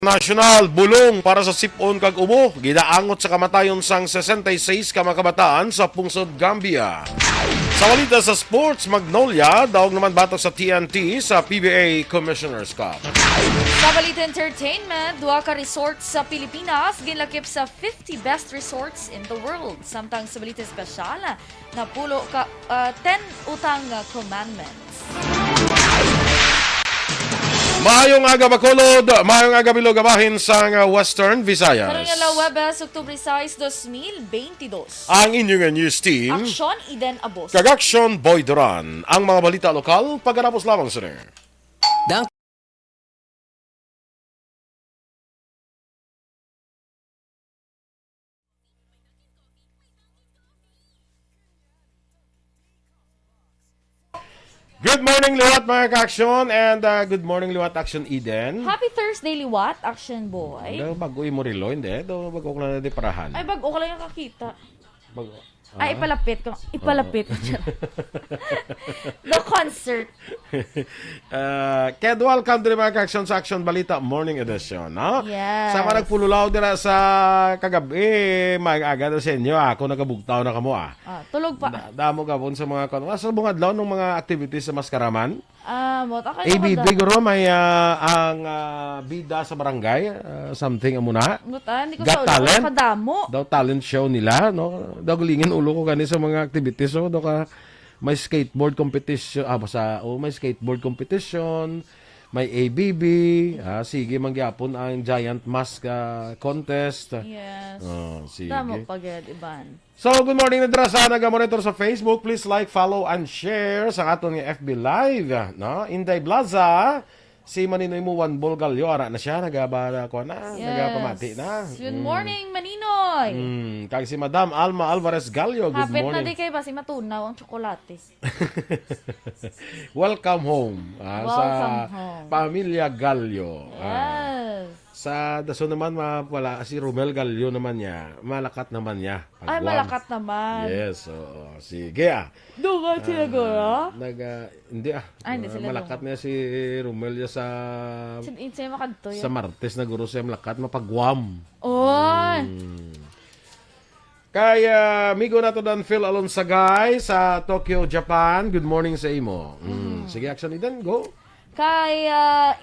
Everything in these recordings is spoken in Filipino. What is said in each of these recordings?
National bulong para sa sipon kag ubo gidaangot sa kamatayon sang 66 ka mga kabataan sa pungsod Gambia. Sa balita sa sports, Magnolia daog naman batok sa TNT sa PBA Commissioner's Cup. Sa balita entertainment, duha ka resorts sa Pilipinas ginlakip sa 50 best resorts in the world. Samtang sa balita espesyal, napulo ka 10 utang commandments. Maayong aga Bacolod, maayong aga Bilog abahin sa Western Visayas. Karong nga Webes, Oktubre 6, 2022. Ang inyong news team, Aksyon Eden Abos. Kagaksyon Boy Duran. Ang mga balita lokal, pagkatapos lamang sir. Good morning, Liwat mga ka-aksyon, and good morning, Liwat Action Eden. Happy Thursday, Liwat, Action Boy. Daw bago imorilo, hindi. Daw bago ko lang na di parahan. Ay, bago ko lang yung kakita. Bago. Ay, ipalapit ko. Ipalapit ko dyan. The concert. Kaya welcome to the mga ka-aksyon sa Action Balita Morning Edition. No? Yes. Sa mga nagpululaw dira sa kagabi, mag-aga na sa inyo. Ako nagabugtaw na kamo. Tulog pa. Damo gabon sa mga sa mga adlaw ng mga activities sa Maskaraman. Mota kayo ABB guro may ang bida sa barangay, something muna. Mota, hindi ko Got sa talent? ulo. Kadamo. Daw talent show nila, no? Daw gulingin ulo ko gani sa mga activities, so daw ka may skateboard competition, may skateboard competition, may ABB, sige mangyapon ang giant mask contest. Yes. Sige. Damo pagad, Iban. So, good morning na dira sa nagamonitor sa Facebook. Please like, follow, and share sa aton nga FB Live. No? Inday Blaza, si Maninoy mo Juan Bolgalyo, ara na siya, nagabara ko na, nagapamati na. Good morning, Maninoy. Kag si Madam Alma Alvarez Gallo, good Hapit na morning. di kayo ba si matunaw ang tsokolate. Welcome home sa Welcome home. Pamilya Gallo. Yes. Sa daso naman, wala, si Romel Gallo naman niya, malakat naman niya. Ay, Pagwan. malakat naman. Yes, sige Duga sila gora? Hindi Hindi sila malakat niya si Romelia sa Insay makadto sa yan. Martes na guro siya malakat mapagwam. Oy! Kaya migo na to dan Phil Alonsagay sa Tokyo, Japan. Good morning sa imo. Sige, action Eden, go. Kay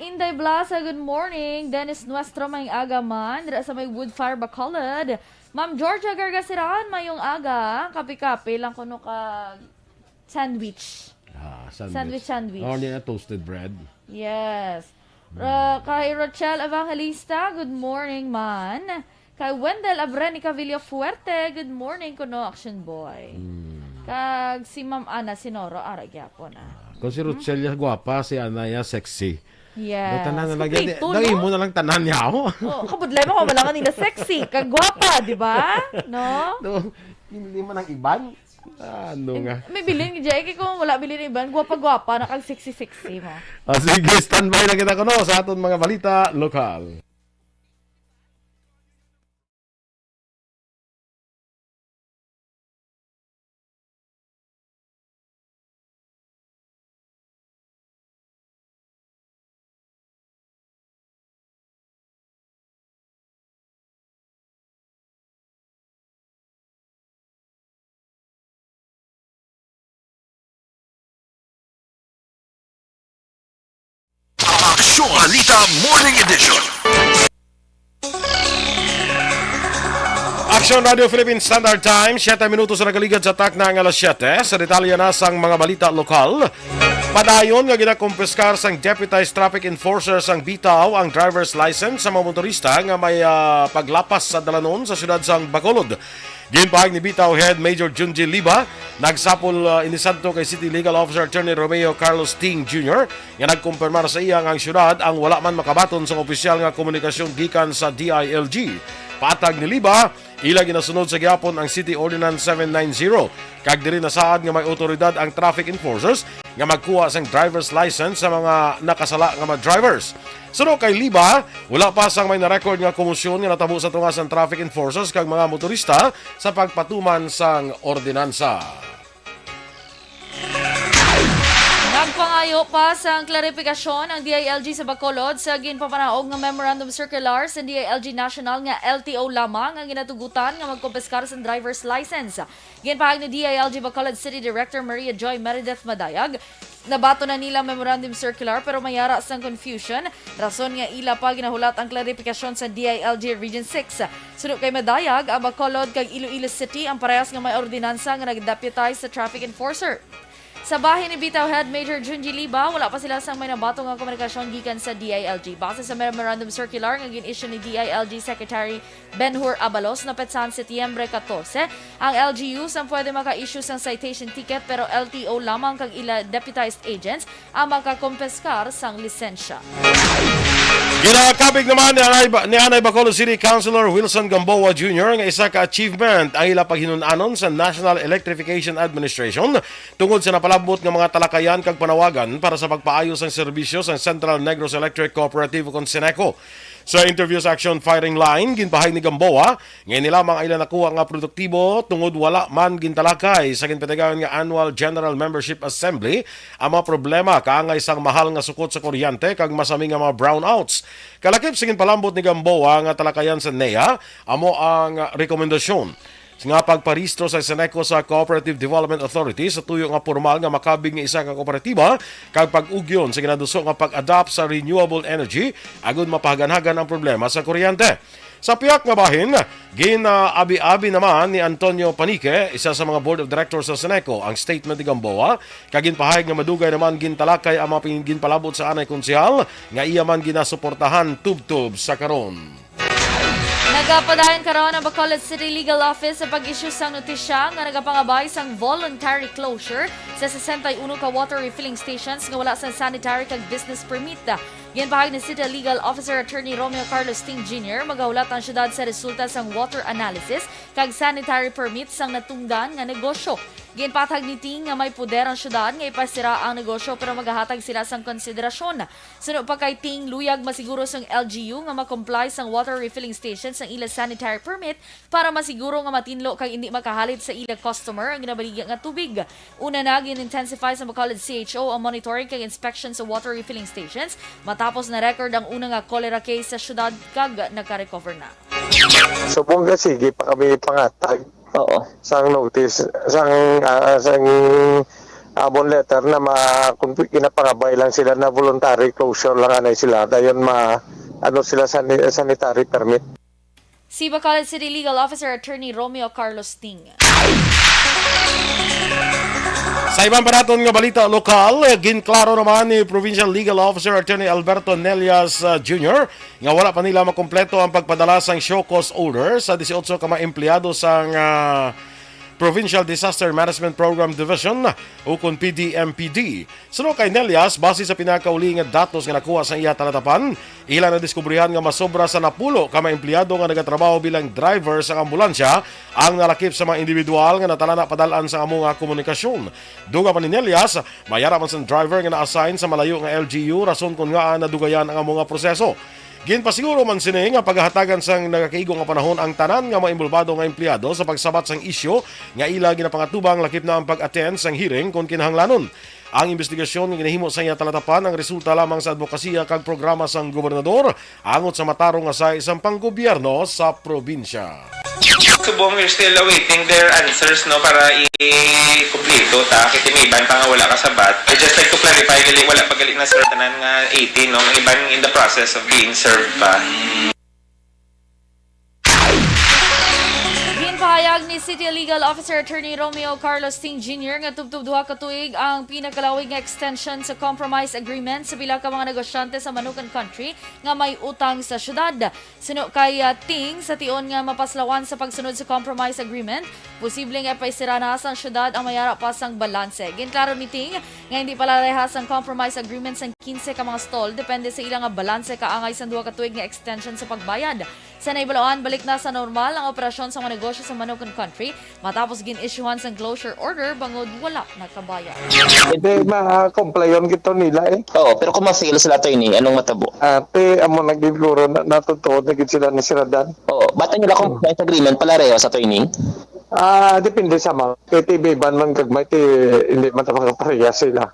Inday Blasa, good morning. Dennis Nuestro, may aga man. Dira sa may Woodfire Bacolod. Ma'am Georgia Gargasiran, mayong aga. Kapi-kapi lang kuno ka sandwich. Sandwich. Oh, niya toasted bread. Yes. Kay Rochelle Evangelista, good morning man. Kay Wendell Abrenica Villafuerte, good morning kuno Action Boy. Kag si Ma'am Ana Sinoro, ara gyapon Kung si Ruchelia gwapa, si Anaya sexy. Yes. Tanan na lagi. Kompleto, Dagi no? mo na lang tanan niya ako. Kabudlay mo, wala kanina sexy. Kagwapa, di ba? No? Hindi man ang iban. Ano nga. May bilin, Jackie, kung wala bilin iban, gwapa-gwapa, nakag-sexy-sexy mo. Sige, standby na kita ko sa aton mga balita lokal. Aksyon Balita Morning Edition. Action Radio Philippine Standard Time, 7 minutos na nagaligad sa tak na ang alas 7. Sa detalye na sang mga balita lokal. Padayon nga ginakumpiskar sang deputized traffic enforcers ang bitaw ang driver's license sa mga motorista nga may paglapas sa dalanon sa syudad sang Bacolod. Ginpahag ni Bitaw Head Major Junji Liba, nagsapol inisadto kay City Legal Officer Attorney Romeo Carlos Ting Jr. nga nagkumpirmar sa iya ang syudad ang wala man makabaton sa opisyal nga komunikasyon gikan sa DILG. Patag ni Liba, ila ginasunod sa gihapon ang City Ordinance 790 kag diri nasaad nga may otoridad ang traffic enforcers nga magkuha sang driver's license sa mga nakasala nga mga drivers. Suno kay Liba, wala pa sang may na-record nga komisyon nga natabo sa tungas ng traffic enforcers kag mga motorista sa pagpatuman sang ordinansa. Nangayo pa sa klarifikasyon ang DILG sa Bacolod sa ginpapanaog nga Memorandum Circular sa DILG National nga LTO lamang ang ginatugutan nga magkumpiskar sa driver's license. Ginpahag ni DILG Bacolod City Director Maria Joy Meredith Madayag, nabato na nila Memorandum Circular pero mayara sang confusion. Rason nga ila pa ginahulat ang klarifikasyon sa DILG Region 6. Sunod kay Madayag, ang Bacolod kag Iloilo City ang parehas nga may ordinansa nga nag-deputize sa traffic enforcer. Sa bahin ni Bitaw Head Major Junji Liba, wala pa sila sang may nabato nga komunikasyon gikan sa DILG. Base sa Memorandum Circular nga gin-issue ni DILG Secretary Benhur Abalos na petsan Setyembre 14, ang LGU sang pwede maka-issue sang citation ticket pero LTO lamang kag ila deputized agents ang makakompiskar sang lisensya. Ginakabig naman ni Anay Bacolod City Councilor Wilson Gamboa Jr. nga isa ka achievement ang ila paghinunanon sa National Electrification Administration tungod sa napalabot ng mga talakayan kag panawagan para sa pagpaayos ng serbisyo sa Central Negros Electric Cooperative o Seneco. Sa interview sa Action Firing Line, ginpahay ni Gamboa, ngayon nila mga ilan nakuha nga produktibo tungod wala man gintalakay sa ginpatigayon nga Annual General Membership Assembly ang mga problema kaangay sang mahal nga sukot sa kuryente kag masami nga mga brownouts. Kalakip sa ginpalambot ni Gamboa nga talakayan sa NEA, amo ang rekomendasyon nga pagparehistro sa Seneco sa Cooperative Development Authority sa tuyo nga formal nga makabig nga isa ka kooperatiba kag pag-ugyon sa ginaduso nga pag-adapt sa renewable energy agud mapahaganhagan ang problema sa kuryente. Sa piyak nga bahin, ginaabi-abi naman ni Antonio Panique, isa sa mga board of directors sa Seneco, ang statement ni Gamboa, kaginpahayag nga madugay naman gintalakay ang mga ginpalabot sa anay konsehal nga iya man ginasuportahan tub-tub sa karon. Nagapadayon karon ang Bacolod City Legal Office sa pag-issue sang notisya nga nagapangabay sang voluntary closure sa 61 ka water refilling stations nga wala sa sanitary kag business permit. Ginpahag ni City Legal Officer Attorney Romeo Carlos Ting Jr. magahulat ang syudad sa resulta sang water analysis kag sanitary permit sang natungdan nga negosyo. Ginpatag ni Ting nga may puder ang syudad nga ipasira ang negosyo pero magahatag sila sang konsiderasyon. Sunod pa kay Ting, luyag masiguro sang LGU nga makomply sang water refilling stations sang ila sanitary permit para masiguro nga matinlo kag hindi makahalit sa ila customer ang ginabaligya nga tubig. Una na gin-intensify sa Bacolod CHO ang monitoring kag inspection sa water refilling stations matapos na record ang una nga cholera case sa syudad kag naka-recover na. Subong ka sige pa kami pangatag. Oo. Sang notice, sang abon letter na kinapangabay lang sila na voluntary closure lang anay sila. Dayon sila sanitary permit. Si Bacolod City Legal Officer Attorney Romeo Carlos Ting. Sa ibang paraton nga balita lokal, ginklaro naman ni Provincial Legal Officer Attorney Alberto Nelias Jr. nga wala pa nila makompleto ang pagpadala sang show cause order sa 18 ka mga empleyado sang Provincial Disaster Management Program Division o kung PDMPD. Sunod kay Nelias, base sa pinakauli nga datos nga nakuha sa iya talatapan, ilan na diskubrihan nga masobra sa napulo ka mga empleyado nga nagatrabaho bilang driver sa ambulansya ang nalakip sa mga individual nga natalana padalaan sa among komunikasyon. Duga pa ni Nelias, mayara man sa driver nga na-assign sa malayo nga LGU rason kung nga nadugayan ang among proseso. Ginpasiguro man sini nga paghahatagan sang nagakaigo nga panahon ang tanan nga mga involvado nga empleyado sa pagsabat sang isyu nga ila ginapangatubang lakip na ang pag-attend sang hearing kung kinahanglanon. Ang investigasyon nga ginahimo sa iya talatapan ang resulta lamang sa advokasya kag programa sang gobernador angot sa matarong nga sa isang panggobyerno sa probinsya. Subong, we're still awaiting their answers no para i-kumpleto ta kiti may iban pa nga wala kasabat. I just like to clarify gali wala pa gali na serve tanan nga 18 no ang iban in the process of being served pa. Ginpahayag ni City Legal Officer Attorney Romeo Carlos Ting Jr. nga tubtub duha ka tuig ang pinakalawig nga extension sa compromise agreement sa pila ka mga negosyante sa Manukan Country nga may utang sa syudad. Sino kay Ting sa tion nga mapaslawan sa pagsunod sa compromise agreement, posible nga paisira na sa syudad ang mayara pa sang balanse. Ginklaro ni Ting nga hindi pala rehas ang compromise agreement sang 15 ka mga stall depende sa ilang nga balanse kaangay sa duha ka tuig nga extension sa pagbayad. Sa naibalaan, balik na sa normal ang operasyon sa mga negosyo sa Manukan Country matapos gin-issuehan sa closure order bangod wala nakabayad. Hindi ma-comply yun kito nila eh. Oo, pero kung ma-fail sila to ini, anong matabo? Ate, amo nagiguro natutuod na gid sila ni siradan. Oo, bata nila compliance agreement pala reho sa to ini? Depende sa mga. Kaya TV ban man kagmay, hindi man tapos sila.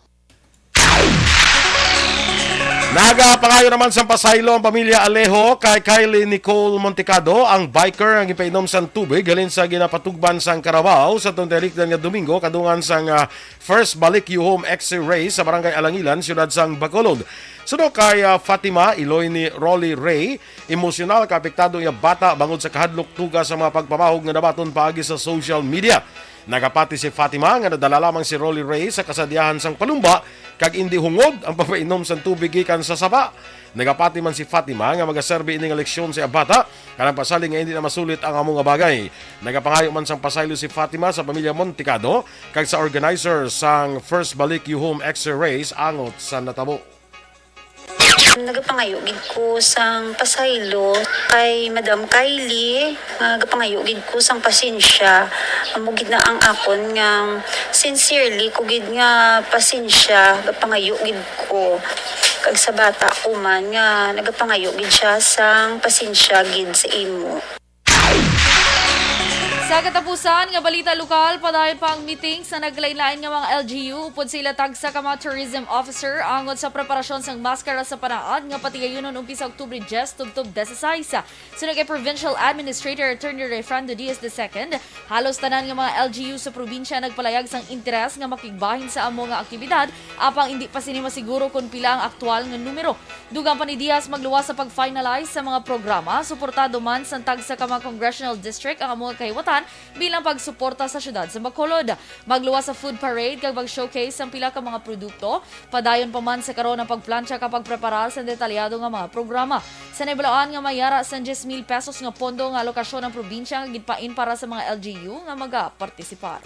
Nagapangayo naman sa pasaylo ang pamilya Alejo kay Kylie Nicole Montecado, ang biker ang ipainom sang tubig halin sa ginapatugban sang Carabao sa tunterikdan nga Domingo kadungan sang first balik you home exit race sa barangay Alangilan, siyudad sang Bacolod. Suno kay Fatima Iloy ni Rolly Ray, emosyonal ka apektado nga bata bangod sa kahadlok tuga sa mga pagpamahog nga nabaton paagi sa social media. Nagapati si Fatima nga nadala lamang si Rolly Ray sa kasadiahan sang palumba kag indi hungod ang papainom sang tubig gikan sa saba. Nagapati man si Fatima nga magaserbi ini nga leksyon sa bata kanang pasaling nga hindi na masulit ang among nga bagay. Nagapangayo man sang pasaylo si Fatima sa pamilya Montecado kag sa organizer sang First Balik You Home Extra Race angot sa natabo. Nagapangayo gid ko sang pasaylo kay Madam Kylie, nagapangayo gid ko sang pasensya. Amo gid na ang akon nga sincerely ko gid nga pasensya, gapangayo gid ko. Kag sa bata ko man nga nagapangayo gid siya sang pasensya gid sa imo. Sa katapusan nga balita lokal, padayon pa ang meeting sa naglain-lain nga mga LGU upod sila tagsa ka mga tourism officer angod sa preparasyon sang maskara sa panaad nga patigayunon umpisa Oktubre 10 tubtob 16. Sunod kay Provincial Administrator Attorney Refrando Diaz II, halos tanan nga mga LGU sa probinsya nagpalayag sang interes nga makigbahin sa amo nga aktibidad apang hindi pa sini masiguro kung pila ang aktual nga numero. Dugang pa ni Diaz magluwas sa pag-finalize sa mga programa, suportado man sa tagsa ka mga congressional district ang amo nga kahiwatan bilang pagsuporta sa syudad sa Bacolod. Magluwas sa food parade kag mag-showcase ang pila ka mga produkto. Padayon pa man sa karon ang pagplansya kapag preparar sa detalyado nga mga programa. Sa naibalaan nga mayara sa 10,000 pesos nga pondo nga alokasyon ng probinsya nga gidpain para sa mga LGU nga maga-partisipar.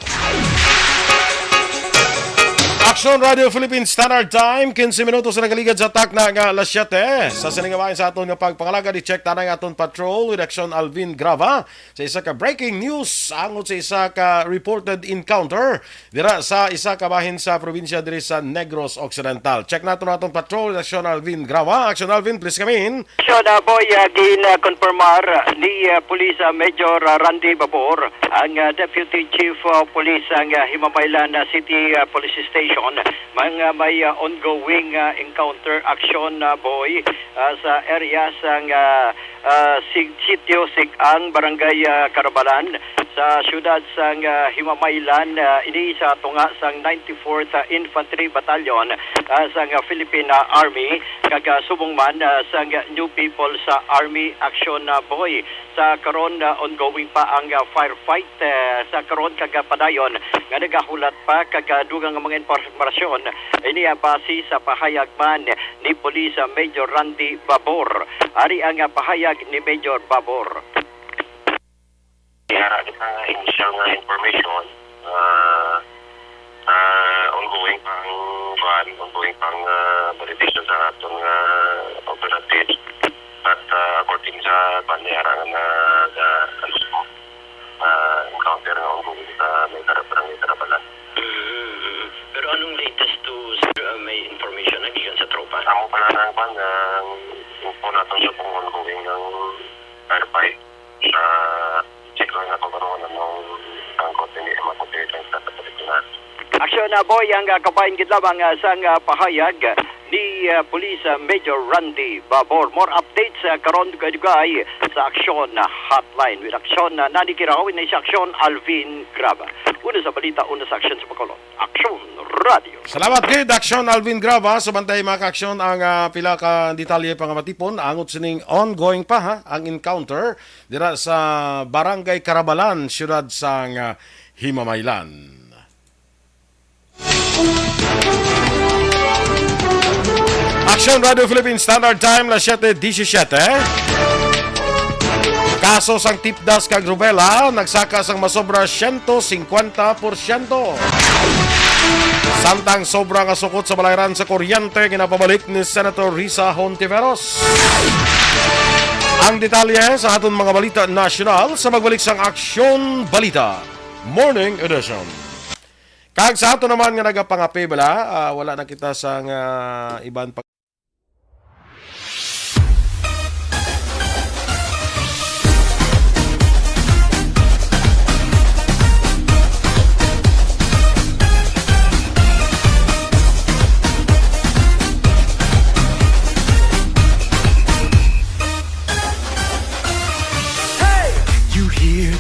Action Radio Philippines Standard Time, 15 minutos na nagaligad sa takna nga alas 7. Sa sinigawain sa aton nga pagpangalaga, i-check tanay aton patrol with Action Alvin Grava sa isa ka breaking news angot sa isa ka reported encounter dira sa isa ka bahin sa probinsya diri sa Negros Occidental. Check naton aton patrol with Action Alvin Grava. Action Alvin, please come in. So na boy, gin-confirmar ni Police Major Randy Babor, ang Deputy Chief of Police ang Himamaylan City Police Station, mga may ongoing encounter action boy sa area sang sitio Sigang, Barangay Carabalan sa syudad sang Himamaylan, ini sa tunga sang 94th Infantry Battalion sang Philippine Army kag subong man sang New People sa Army Action boy. Sa karon ongoing pa ang firefight sa karon kag padayon nga nagahulat pa kag dugang mga impormasyon ini base sa pahayag man ni Police Major Randy Babor. Ari ang pahayag ni Major Babor. Yara kita initial nga information ongoing pang validation sa atong operatives at according sa panyara nga encounter nga ongoing sa may Carabalan. Pero anong latest to may information na gikan sa tropa? Amo pala nang info natin sa pong ongoing ng firefight sa siklo nga pagkaroon ng angkot ni Maputi sa Tapalikinan. Aksyon na boy ang kapain gid lamang sang pahayag ni Police Major Randy Babor. More updates karon kay sa aksyon hotline with aksyon Nani Kirawin sa aksyon Alvin Grava. Una sa balita, una sa aksyon sa Bacolod. Aksyon Radio. Salamat kay Action Alvin Grava. Sabantay mga aksyon ang pila ka detalye pang matipon angot sining ongoing pa ang encounter dira sa Barangay Carabalan, syudad sang Himamaylan. Action Radio Philippines Standard Time, las 7:17. Kaso sang tipdas kag rubela nagsaka sang masobra 150%. Samtang sobra nga sukot sa balayran sa kuryente ginapabalik ni Senator Risa Hontiveros. Ang detalye sa aton mga balita nasyonal sa magbalik sang Aksyon Balita Morning Edition. Kag sa ato naman nga nagapangapi bala, wala na kita sang iban pa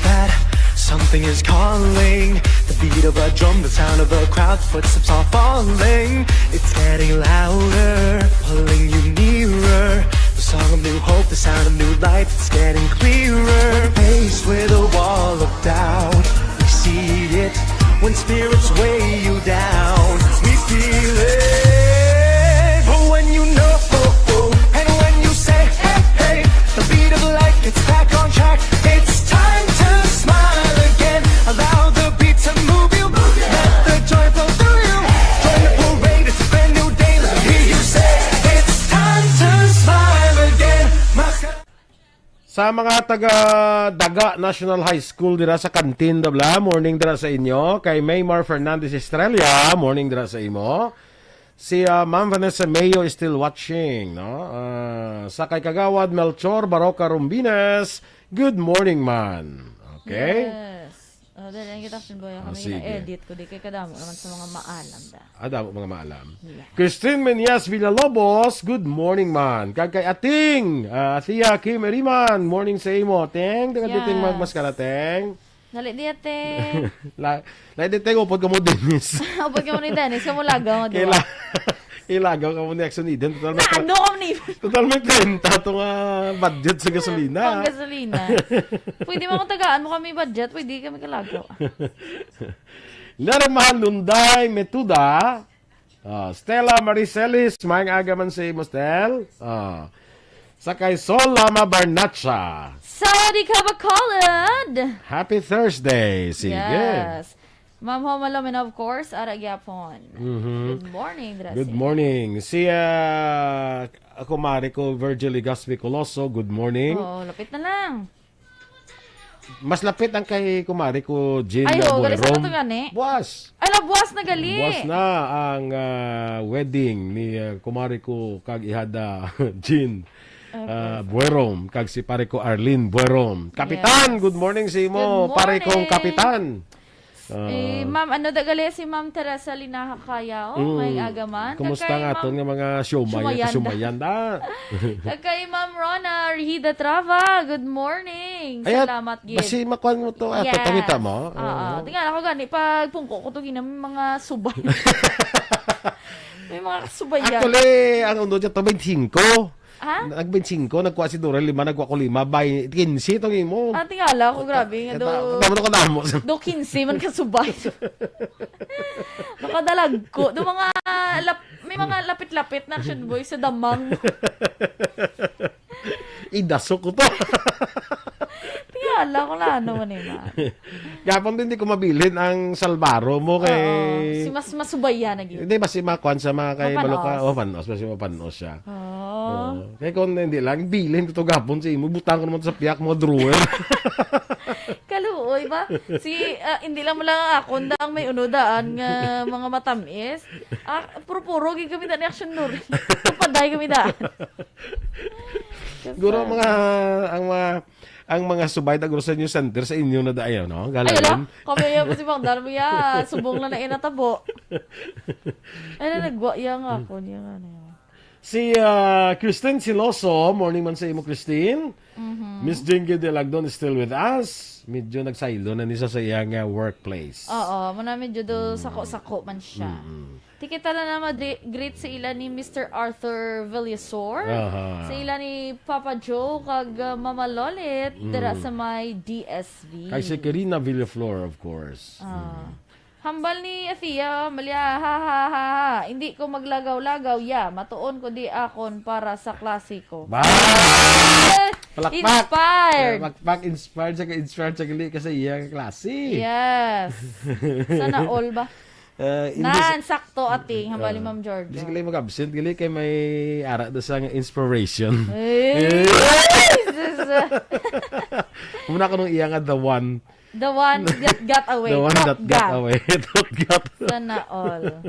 that something is calling. The beat of a drum, the sound of a crowd, footsteps are falling. It's getting louder, pulling you nearer. The song of new hope, the sound of new life, it's getting clearer. Faced with a wall of doubt, we see it when spirits weigh you down. We feel it, but when you know, and when you say, hey, hey, the beat of life gets back on track. It's time to smile again. Allow the beat to move you. Let the joy flow through you. Join the parade, it's a brand new day. Let me hear you say, it's time to smile again. Sa mga taga Daga National High School dira sa Kantin dabla, morning dira sa inyo. Kay Maymar Fernandez Estrella, morning dira sa imo. Si Ma'am Vanessa Mayo is still watching, no? Sa kay Kagawad Melchor Baroca Rumbines, good morning man. Okay? Yes. Dahil ang kita sinboy kami sige. na-edit ko. Di kay kadamo naman sa mga maalam da. Damo mga maalam. Christine Menyas Villalobos, good morning man. Kag kay Ating, Atia Kim Eriman, morning sa imo. Teng, titing magmaskara, teng. Dali di ate. Lai di teng, upod ka mo, Dennis. Upod ka mo ni Dennis. Kamu lagaw nga diwa. Ilagaw ka mo ni Action Eden. Ano ka mo ni? Total may 30 itong budget sa gasolina. Pang gasolina. Pwede mo kung tagaan mo kami budget, pwede kami kalagaw. Naramahan Lunday Metuda, Stella Maricelis, maing agaman sa imo, Stel. Sakay Sol Lama Barnacha. Saudi ka ba called? Happy Thursday. Sige. Yes. Ma'am Homalamin, of course, ara gyapon. Good morning, Drasi. Good morning. Si ako Mariko Virgil Gaspi Coloso, good morning. Oo, lapit na lang. Mas lapit ang kay kumari ko, Jean Ay, oo, galis na Boyrom. ito gani. Buwas. Ay, nabuwas na gali. Buwas na ang wedding ni kumari ko kag ihada Jean Buerom kag si pare ko Arlene Buerom. Kapitan, Yes. good morning sa imo, Good pare kong morning. kapitan. Ma'am, ano dagali si Ma'am Teresa Linaha Kayao, may agaman. Kumusta Kagkay, nga Ma'am- aton nga mga sumayanda? Kagkay Ma'am Rona Rihida Trava, good morning. Ayat, Salamat, Gid. basi makuha mo to ato, Yes. pamita mo. Oo. Tingnan ako gani, pag pungko ko to ginam mga subay. May mga subay yan. Actually, ang undo dyan to, 25. Ha? Nag-25, nagkuha si Dora 5, nagkuha ko 5, by 15 itong imo. Tingala ko, grabe. Nga do, Tama ko namo. do 15 man kasubay. Nakadalag ko. Do mga, may mga lapit-lapit na action boy sa damang. Idasok ko to. Tingala ko na ano man man. Gapon din di ko mabilin ang salbaro mo kay... Si mas masubay yan naging. Hindi, basi makuhan sa mga kay Mapanos. Maluka. Mapanos, basi mapanos siya. Oh. Kaya kung hindi lang, bilhin ko to gapon sa imo. Butang ko naman sa piyak mga drawer. Kaluoy ba? Hindi lang mo lang ako ang may unodaan nga mga matamis. Puro-puro gid kami daan action nur. Paday kami daan. Siguro ang mga subay na sa inyo center sa inyo na daayo, no? Ay, Galing. kami yan po si Bang Darmo ya. Subong lang na inatabo. Ay, nagwa yan nga ako. Yan ano yan. Si Christine Siloso, morning man sa imo, Christine. Miss Jingy de Lagdon is still with us. Medyo nagsaylo na niya sa iyang workplace. Oo, manami judo sako-sako man siya. Tikita na naman greet sa ila ni Mr. Arthur Villasor. Sa ila ni Papa Joe kag Mama Lolit dira sa may DSV. Kay si Karina Villaflor, of course. Hambal ni Athea, malya, ha. Hindi ko maglagaw-lagaw, matuon ko di akon para sa klasiko. Ba! Palakpak! Inspired! Palakpak, inspired sa gali kasi iyang klase. Yes. Sana all ba? Sakto ating, hambal ni Ma'am Georgia. Hindi gali mag-absent, gali kay may ara da sa inspiration. Muna ko nung iyang the one. The one that got away. The one that got away. Sana all.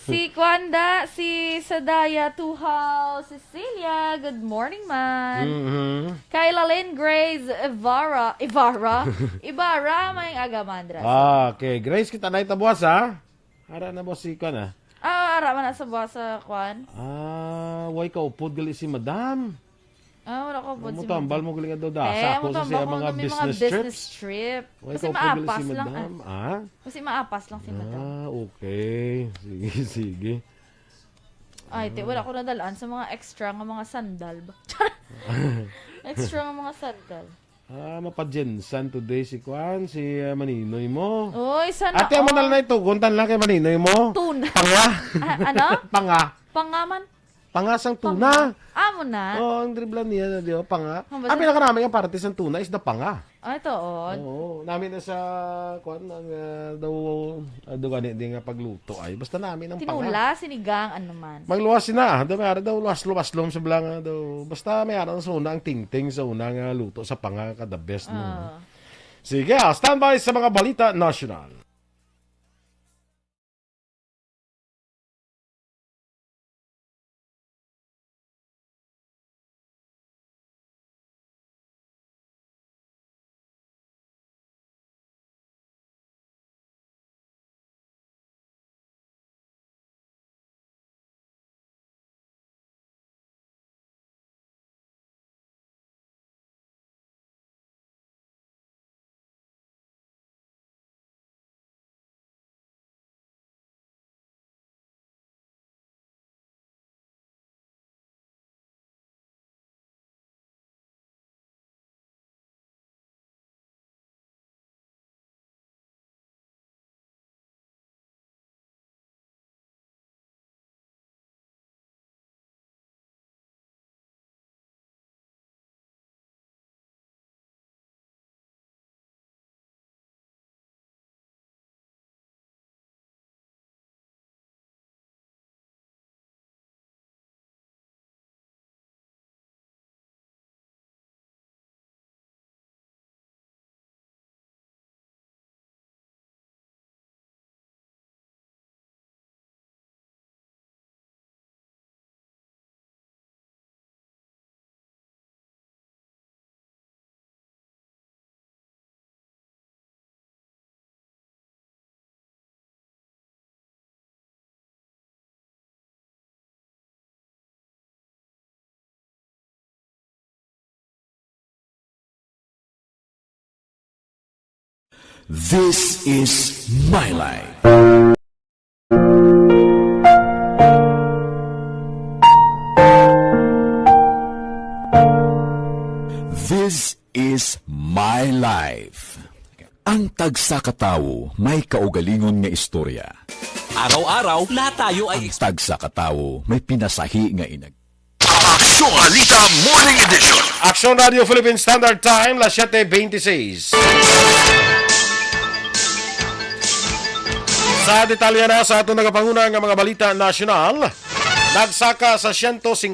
Si Kwanda, si Sadaya Tuhaw, Cecilia, good morning man. Kayla Lynn Grace, Ibarra, may agamandra. Okay, Grace, kita na itabuas ha? Ara na boss si Kwan ha? Ara man sa buwas sa Kwan. Way ka upod gali si Madam. Wala ko po. Mo tambal mo galing daw dasa ako sa siya mga business trips. trip. Why Kasi ka pagili maapas si lang. madam? Ah? Kasi maapas lang si madam. Okay. Sige, sige. Ay, wala ko nadalaan sa mga extra nga mga sandal ba? Extra nga mga sandal. Mapajensan today si Kwan, si Maninoy mo. Uy, sana Ate, mo na lang ito. Guntan lang kay Maninoy mo. Tuna. Panga. Ano? Panga. Pangaman? Pangasang tuna. Amo na. Oh, ang driblan niya, di ba? Panga. Ang basta- Ang pinakaraming ang parties ng tuna is the panga. Ito, Oo. Namin na sa, Kwan, ang daw ganit din nga pagluto ay. Basta namin ang panga. tinula, sinigang, ano man. Magluwas na. Daw may ara daw luwas-luwas-lom sa blanga daw. Basta may ara sa una ang tingting sa unang luto sa panga ka the best no. Sige, standby sa mga balita national. This is my life. This is my life. Ang tagsakatawo may kaugalingon nga istorya. Araw-araw, lahat tayo ay Ang tagsakatawo may pinasahi nga inag. Aksyon Balita Morning Edition. Action Radio Philippine Standard Time, las 7:26. Sa detalye na sa atong nagapanguna nga mga balita nasyonal, nagsaka sa 153%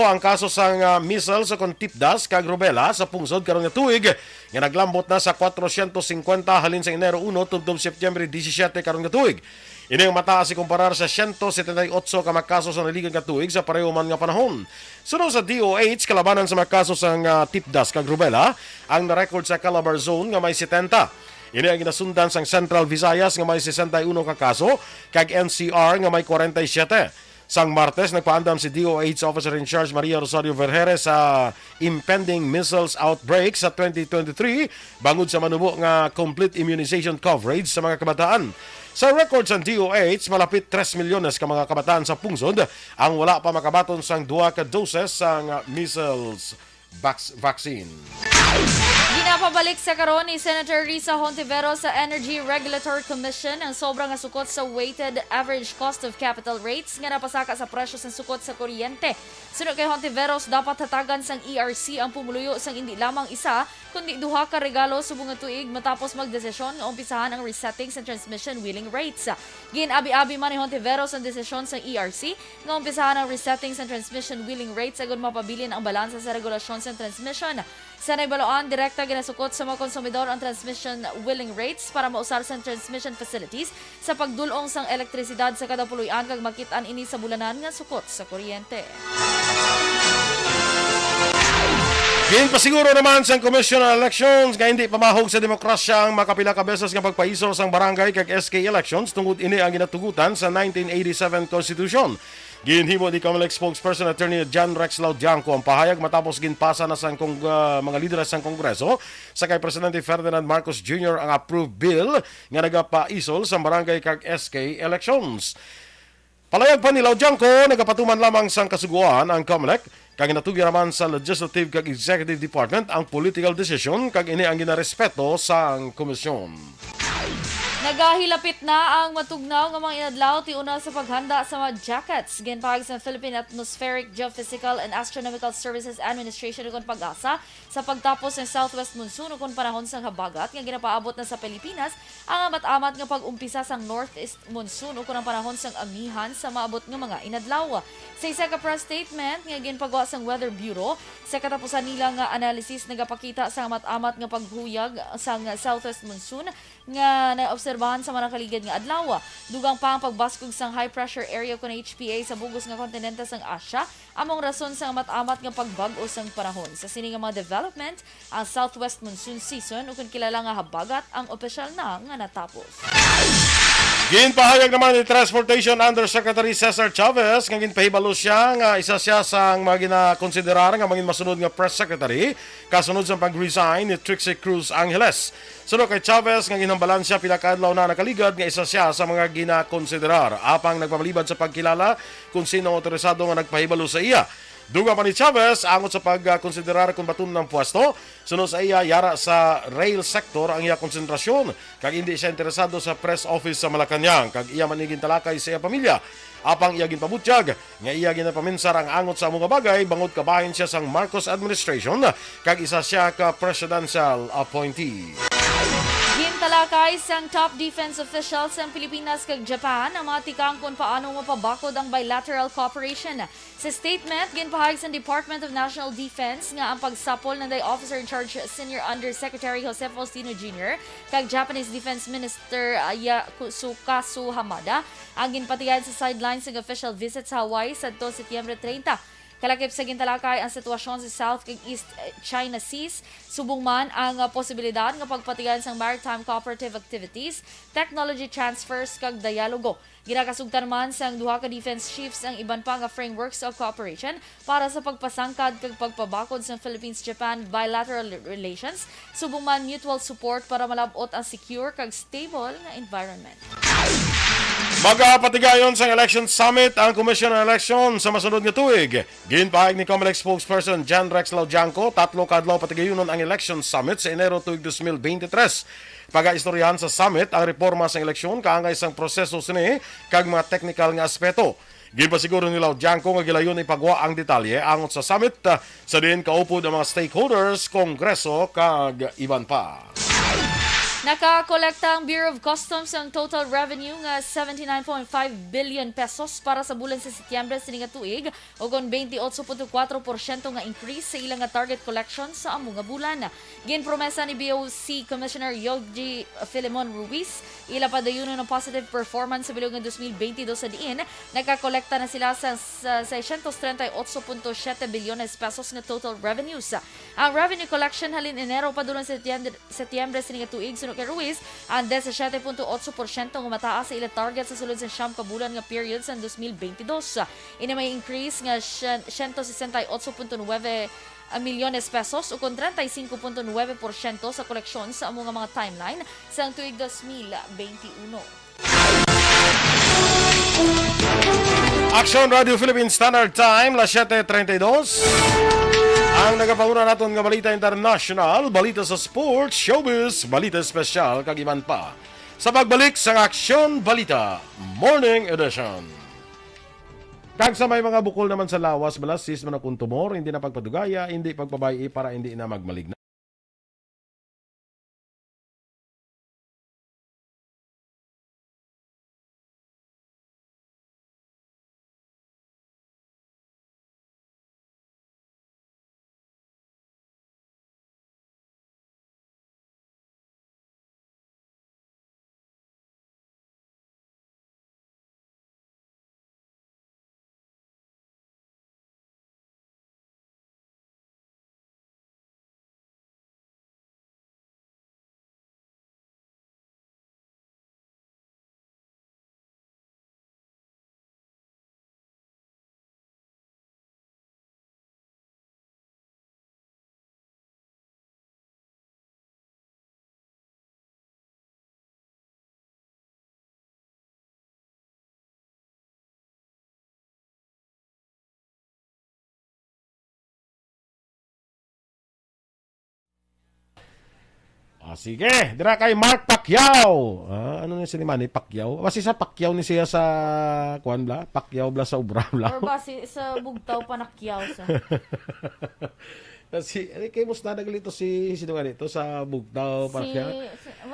ang kaso sang measles sa tipdas kag rubella sa pungsod karon nga tuig nga naglambot na sa 450 halin sa Enero 1 tungtong Setyembre 17 karon nga tuig. Ini ang mataas ikumparar sa 178 ka mga kaso sa naligang nga tuig sa pareho man nga panahon. Sunod sa DOH, kalabanan sa mga kaso sang tipdas kag rubella, ang na-record sa Calabar Zone nga may 70. Ini ang ginasundan sang Central Visayas nga may 61 ka kaso, kag NCR nga may 47. Sang Martes, nagpaandam si DOH Officer in Charge Maria Rosario Vergere sa impending measles outbreak sa 2023 bangod sa manubo nga complete immunization coverage sa mga kabataan. Sa records ng DOH, malapit 3 milyones ka mga kabataan sa pungsod ang wala pa makabaton sang 2 ka doses sang measles vaccine. Ginapabalik sa karon ni Senator Risa Hontiveros sa Energy Regulatory Commission ang sobrang nga sukot sa weighted average cost of capital rates nga napasaka sa presyo sa sukot sa kuryente. Sunod kay Hontiveros, dapat hatagan sang ERC ang pumuluyo sang hindi lamang isa kundi duha ka regalo sa bunga tuig matapos magdesisyon nga umpisahan ang resetting sa transmission wheeling rates. Ginabi-abi man ni Hontiveros ang desisyon sa ERC nga umpisahan ang resetting sa transmission wheeling rates agud mapabilin ang balansa sa regulasyon sa transmission. Sa naibaloan, direkta ginasukot sa mga konsumidor ang transmission wheeling rates para mausar sa transmission facilities sa pagdulong sang elektrisidad sa kada puluyan kag makitaan ini sa bulanan nga sukot sa kuryente. Ginpasiguro naman sa Commission on Elections nga hindi pamahog sa demokrasya ang makapila ka beses nga pagpaisor sang barangay kag SK elections tungod ini ang ginatugutan sa 1987 Constitution. Ginhimo ni Comelec spokesperson Attorney John Rex Laudianco ang pahayag matapos ginpasa na sa mga lideres ng Kongreso sa kay Presidente Ferdinand Marcos Jr. ang approved bill nga nagapaisol sa barangay kag SK elections. Palayag pa ni Laudianco, nagapatuman lamang sang kasuguan ang Comelec kag natugyan naman sa Legislative kag Executive Department ang political decision kag ini ang ginarespeto sa komisyon. Nagahilapit na ang matugnaw nga mga inadlaw ti una sa paghanda sa mga jackets. Ginpahag sa Philippine Atmospheric, Geophysical and Astronomical Services Administration ug pag-asa sa pagtapos ng Southwest Monsoon ug panahon sang habagat nga ginapaabot na sa Pilipinas ang amat-amat nga pag-umpisa sang Northeast Monsoon ug panahon sang amihan sa maabot nga mga inadlaw. Sa isa ka press statement nga ginpagawa sang Weather Bureau, sa katapusan nila nga analysis nagapakita sa amat-amat nga paghuyag sang Southwest Monsoon nga naobserbahan sa mga nakaligid nga adlaw. Dugang pa ang pagbaskog sang high pressure area kon HPA sa bugos nga kontinente sang Asya among rason sa amat-amat nga pagbag-o sang panahon. Sa sini nga mga development, ang Southwest Monsoon season ug kilala nga habagat ang opisyal na nga natapos. Ginpahayag naman ni Transportation Undersecretary Cesar Chavez nga ginpahibalo siya nga isa siya sa mga ginakonsiderar nga maging masunod nga press secretary kasunod sa pag-resign ni Trixie Cruz Angeles. Sunod kay Chavez nga ginhambalan siya pinakadlaw na nakaligad nga isa siya sa mga ginakonsiderar apang nagpamalibad sa pagkilala kung sino ang otorisado nga nagpahibalo sa iya. Duga pa ni Chavez angot sa pagkonsiderar kung batun ng pwesto, sunod sa iya yara sa rail sector ang iya konsentrasyon kag hindi siya interesado sa press office sa Malacañang kag iya maniging talakay sa iya pamilya. Apang iya ginpabutyag nga iya ginapaminsar ang angot sa mga bagay bangod kabahin siya sang Marcos administration kag isa siya ka presidential appointee. Gintalakay sang top defense officials ng Pilipinas kag Japan ang mga tikang kung paano mapabakod ang bilateral cooperation. Sa statement, ginpahayag sa Department of National Defense nga ang pagsapol ng officer in charge Senior Undersecretary Jose Faustino Jr. kag Japanese Defense Minister Yasukazu Hamada ang ginpatigan sa sidelines ng official visit sa Hawaii sa Setyembre 30. Kalakip sa gintalakay ang sitwasyon sa South kag East China Seas, subong man ang posibilidad nga pagpatigan sang maritime cooperative activities, technology transfers kag dialogo. Ginakasugtan man sang duha ka defense chiefs ang iban pa nga frameworks of cooperation para sa pagpasangkad kag pagpabakod sa Philippines-Japan bilateral relations, subong man mutual support para malabot ang secure kag stable nga environment. Magapatigayon sa Election Summit ang Commission on Election sa masunod nga tuig. Ginpahayag ni Comelec spokesperson John Rex Laudianco, 3 kadlaw patigayonon ang Election Summit sa Enero tuig 2023. Pagaistoryahan sa summit ang reforma sa eleksyon kaangay sang proseso sini kag mga technical nga aspeto. Ginpasiguro ni Laudianco nga gilayon ipagwa ang detalye angot sa summit sa din kaupod ang mga stakeholders, kongreso kag iban pa. Nakakolekta ang Bureau of Customs ang total revenue nga 79.5 billion pesos para sa bulan sa Setyembre sining tuig ug 28.4% nga increase sa ilang nga target collection sa amo nga bulan. Ginpromesa ni BOC Commissioner Yogi Filemon Ruiz ila padayunon ng positive performance sa bilog nga 2022 sa diin nakakolekta na sila sa 638.7 bilyones pesos nga total revenues. Ang revenue collection halin Enero pa dulan sa Setyembre sining tuig kay Ruiz, ang 17.8% nga mataas sa ilang target sa sulod sa siyam ka bulan nga period sa 2022. Ina may increase nga 168.9 milyones pesos o 35.9% sa koleksyon sa among mga timeline sa tuig 2021. Action Radio Philippines Standard Time, las 7:32. Ang nagapanguna naton nga balita international, balita sa sports, showbiz, balita espesyal, kag iban pa. Sa pagbalik sa Aksyon Balita Morning Edition. Kag sa may mga bukol naman sa lawas, balas sis man akong tumor, hindi na pagpadugaya, hindi pagpabayi para hindi na magmaligna. Sige, dira kay Mark Pacquiao. Ano ni si Manny Pacquiao? Basi sa Pacquiao ni siya sa kuan bla, Pacquiao bla sa ubra bla. Or ba sa bugtaw pa nakyaw sa. Kasi kay mus na naglito si sino nga dito sa Bugtaw Pacquiao.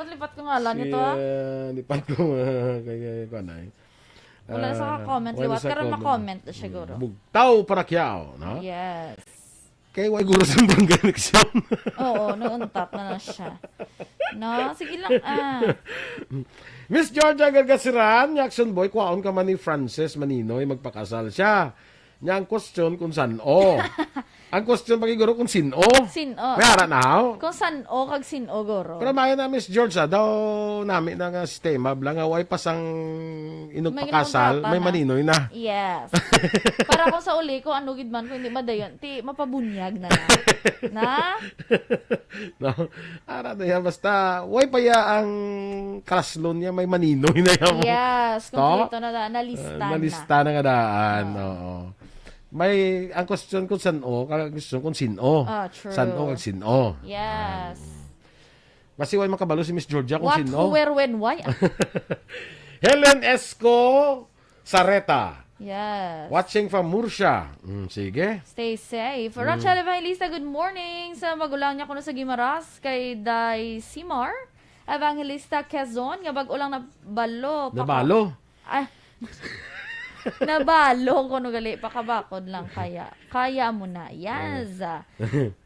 Lipat ko ngalan nito ha. Lipat ko kay kuan ay. Wala sa comment liwat karon ma-comment na siguro. Bugtaw Pacquiao, no? Yes. Kay way guro sa connection. Oo, nauntap na siya. No, sige lang Miss Georgia Gargasiran, Jackson Boy, kuwaon ka man ni Frances Maninoy, magpakasal siya. Niya ang question kung saan ang question pagiguro kung sino. Sino? May ara na how? Kung saan kag sino goro. Pero mayo na Miss Georgia daw nami na nga sistema blang way pasang inugpakasal, may Maninoy na. Yes. Para kung sa uli ko ano gid man ko hindi madayon, ti mapabunyag na. Na? No. Ara na yan, basta way pa ya ang kaslon niya may Maninoy na yan. Yes, kompleto na nalista na. Nalista na nga daan, oo. May ang question kung saan question kung sino. True. Saan kag sino. Yes. Basi way makabalo si Miss Georgia kung What, sino. who, where, when, why? Helen Esco Sareta. Yes. Watching from Murcia. Sige. Stay safe. Rachel Evangelista, good morning sa magulang niya kuno sa Gimaras kay Day Simar. Evangelista Quezon, nga bag-o lang na balo. Nabalo? Ay. Nabalo ko no gali pakabakod lang kaya mo na. Yes.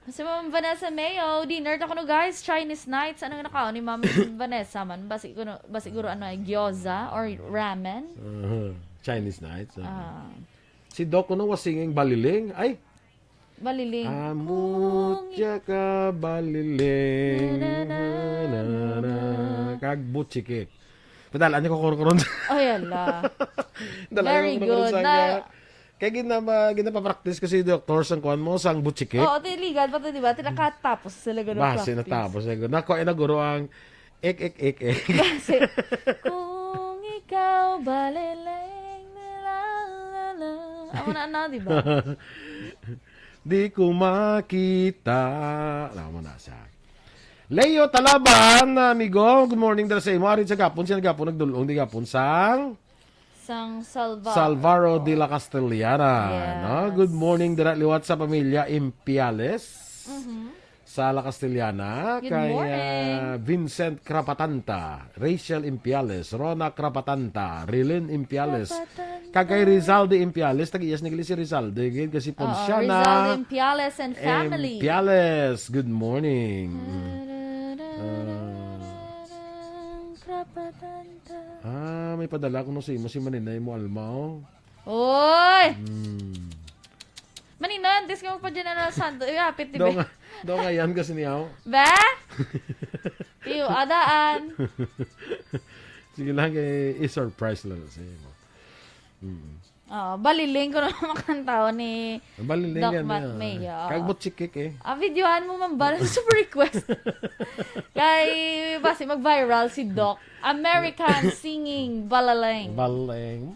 Si Ma'am Vanessa Mayo, dinner ta ko no guys, Chinese nights. Ano nga nakaon ni Ma'am Vanessa man? Basiguro ano ay gyoza or ramen. Chinese nights. Si Doc no was singing Baliling. Ay, Baliling. Amutya ka baliling. Kag butchikik. Padalaan niyo ko kuron-kuron. Oh, yala. Very good. Kaya ginapa-practice kasi doktor sang kuan mo sang butchikik. Oo, tiligan pa to, di ba? Tinakatapos sila ganun Base practice. natapos. Nako ay naguro ang ek. Kasi, kung ikaw baliling la. Ako na, di ba? Di ko makita. Alam mo na siya. Leo Talaban, amigo. Good morning dala sa imo. Arin sa gapon. Siya gapon nagdulong di gapon sang Salvaro de la Castellana. Yes. No? Good morning dala liwat sa pamilya Impiales. Sa La Castellana. Good Kay morning. Vincent Crapatanta, Rachel Impiales, Rona Crapatanta, Rilyn Impiales. Kagay Rizalde Impiales, tag-iyas nagili si Rizalde, kasi Ponsiana. Rizalde Impiales and family. Impiales, good morning. May padala ko no si Maninay mo almaw. Oy! Manina, dis ka magpa-General Santos. Hapit, di ba? Daw nga yan kasi niyaw. Ba? Iyo, adaan. Sige lang, i-surprise lang sa iyo. Baliling ko na makantaw ni Baliling Doc yan. Matt Mayo. Kagbot chikik videohan mo man super request. Kay, basi mag-viral si Doc. American singing balaling. Balaling.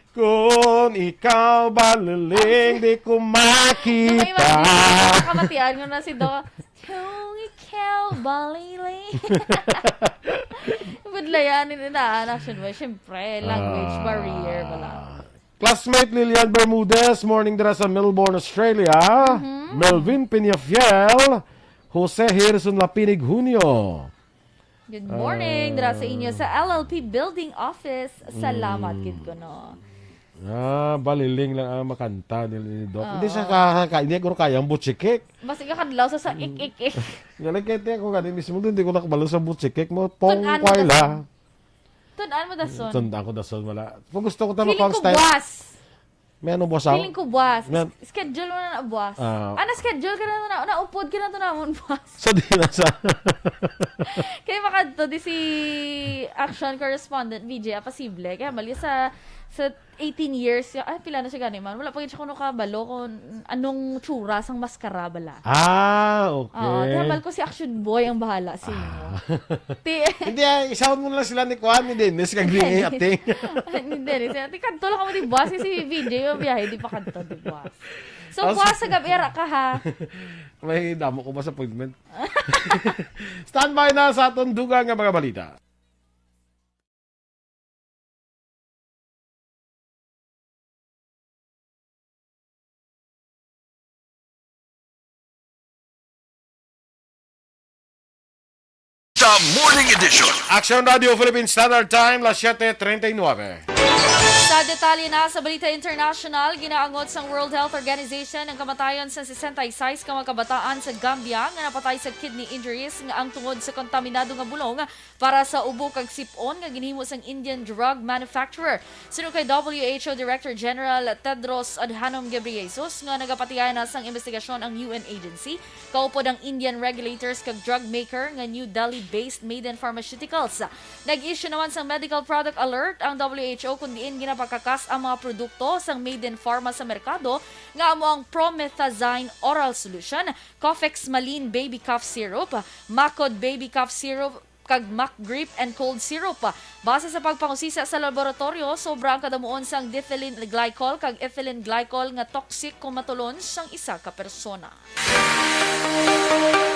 Kung ikaw baliling, di ko makita. Kamatian ko na si Doc. Kung ikaw baliling. Budlayanin na action ba? Siyempre, language barrier wala. Classmate Lilian Bermudez, morning dira sa Melbourne, Australia. Melvin Peñafiel, Jose Hirson Lapinig Junio. Good morning, dira sa inyo sa LLP Building Office. Salamat gid ko no. Baliling lang ang makanta ni Doc. Hindi siya hindi ko kaya ang butchikik. Basta ka kadlaw sa ik. Galing kaya ko ganin mismo hindi ko nakabalo sa butchikik mo. Pong Tunan mo kwaila. Tunan mo dason. Tanda ko dason wala. Kung gusto ko tama Feeling ko buwas. May ano buwas ako? Feeling ko buwas. May- Schedule mo na buwas. Ah. Schedule ka na naupod ka na to namon buwas. So di na sa Kaya makadto di si action correspondent VJ Apasible. Kaya mali sa 18 years, pila na siya gani man. Wala pa siya kuno kabalo kung anong tsura sang maskara bala. okay. Oo, tihabal ko si Action Boy ang bahala sa inyo. Hindi, isawad mo na lang sila ni Kuan ni Dennis kag ni Ating. Hindi, kanto lang kamo di boss si VJ yung biyahe, di pa kanto di boss. So, puwasa gabira ka ha. May damo ko ba sa appointment? Standby na sa aton dugang nga mga balita. Sa Morning Edition. Action Radio Philippine Standard Time, las 7:39. Sa detalye na sa Balita International, ginaangot sa World Health Organization ang kamatayon sa 66 ka mga kabataan sa Gambia nga napatay sa kidney injuries nga ang tungod sa kontaminado nga bulong para sa ubo kag sipon nga ginhimo sang Indian drug manufacturer. Sino kay WHO Director General Tedros Adhanom Ghebreyesus nga nagapatigayon na sang investigasyon ang UN agency, kaupod ang Indian regulators kag drug maker nga New Delhi-based Maiden Pharmaceuticals. Nag-issue naman sang medical product alert ang WHO kung diin ginapakakas ang mga produkto sang Maiden Pharma sa merkado nga amo ang Promethazine Oral Solution, Cofex Malin Baby Cough Syrup, Macod Baby Cough Syrup, kag Mac Grip and Cold Syrup. Base sa pagpangusisa sa laboratorio, sobra ang kadamuon sang diethylene glycol kag ethylene glycol nga toxic kung matulon sang isa ka persona.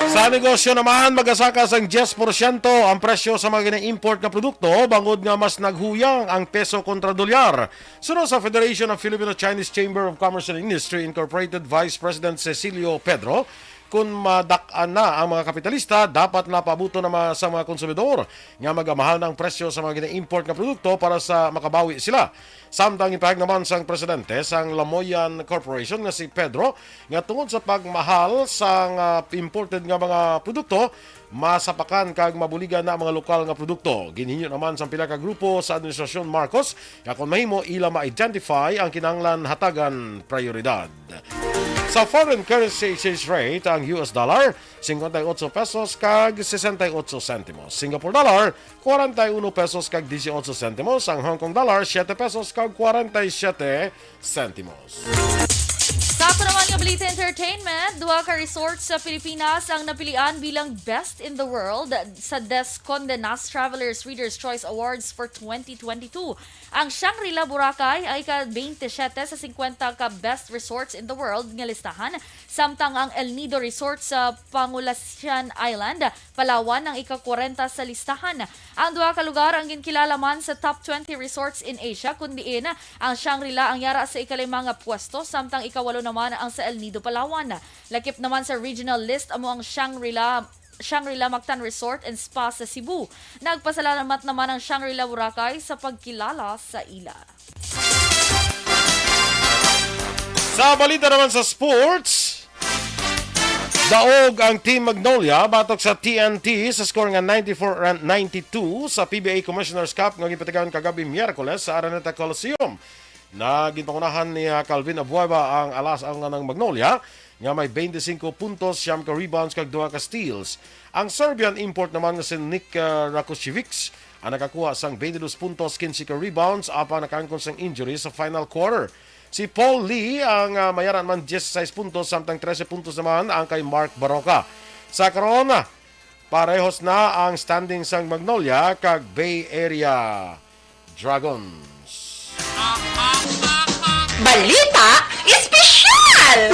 Sa negosyo naman, magasaka sang 10% ang presyo sa mga gina-import na produkto bangod nga mas naghuyang ang peso kontra dolyar. Sunod sa Federation of Filipino-Chinese Chamber of Commerce and Industry Incorporated Vice President Cecilio Pedro, kung madak-an na ang mga kapitalista, dapat na pabuto na sa mga konsumidor nga magamahal ng presyo sa mga gina-import na produkto para sa makabawi sila. Samtang ipahag naman sang presidente sang Lamoyan Corporation nga si Pedro nga tungod sa pagmahal sang imported nga mga produkto, masapakan kag mabuligan na ang mga lokal nga produkto. Ginhinyo naman sa pila ka grupo sa Administrasyon Marcos nga kung mahimo ila ma-identify ang kinahanglan hatagan prioridad. Sa foreign currency exchange rate, ang US dollar, 58 pesos kag 68 centimos. Singapore dollar, 41 pesos kag 18 centimos. Ang Hong Kong dollar, 7 pesos kag 47 centimos. Sa ako naman nga Balita Entertainment, duha ka resorts sa Pilipinas ang napilian bilang Best in the World sa Des Conde Nast Travelers Reader's Choice Awards for 2022. Ang Shangri-La Boracay ay ka-27 sa 50 ka Best Resorts in the World nga listahan, samtang ang El Nido Resort sa Pangulasian Island, Palawan ang ika-40 sa listahan. Ang duha ka lugar ang ginkilala man sa top 20 resorts in Asia, kundiin ang Shangri-La ang yara sa ika-5 nga pwesto, samtang ika-8 naman ang sa El Nido, Palawan. Lakip naman sa regional list amo ang Shangri-La Mactan Resort and Spa sa Cebu. Nagpasalamat naman ang Shangri-La Boracay sa pagkilala sa ila. Sa balita naman sa sports, daog ang Team Magnolia batok sa TNT sa score nga 94-92 sa PBA Commissioner's Cup nga gipatigayon kagabi Miyerkules sa Araneta Coliseum. Naginpangunahan ni Calvin Abueva ang alas-ang ng Magnolia nga may 25 puntos, 9 ka rebounds kag 2 ka steals. Ang Serbian import naman nga si Nick Rakocevic ang nakakuha sang 22 puntos, 15 ka rebounds apang nakangkon sang injury sa final quarter. Si Paul Lee ang mayaran man 16 puntos samtang 13 puntos naman ang kay Mark Baroka. Sa Corona, parehos na ang standing sang Magnolia kag Bay Area Dragons. Balita Espesyal!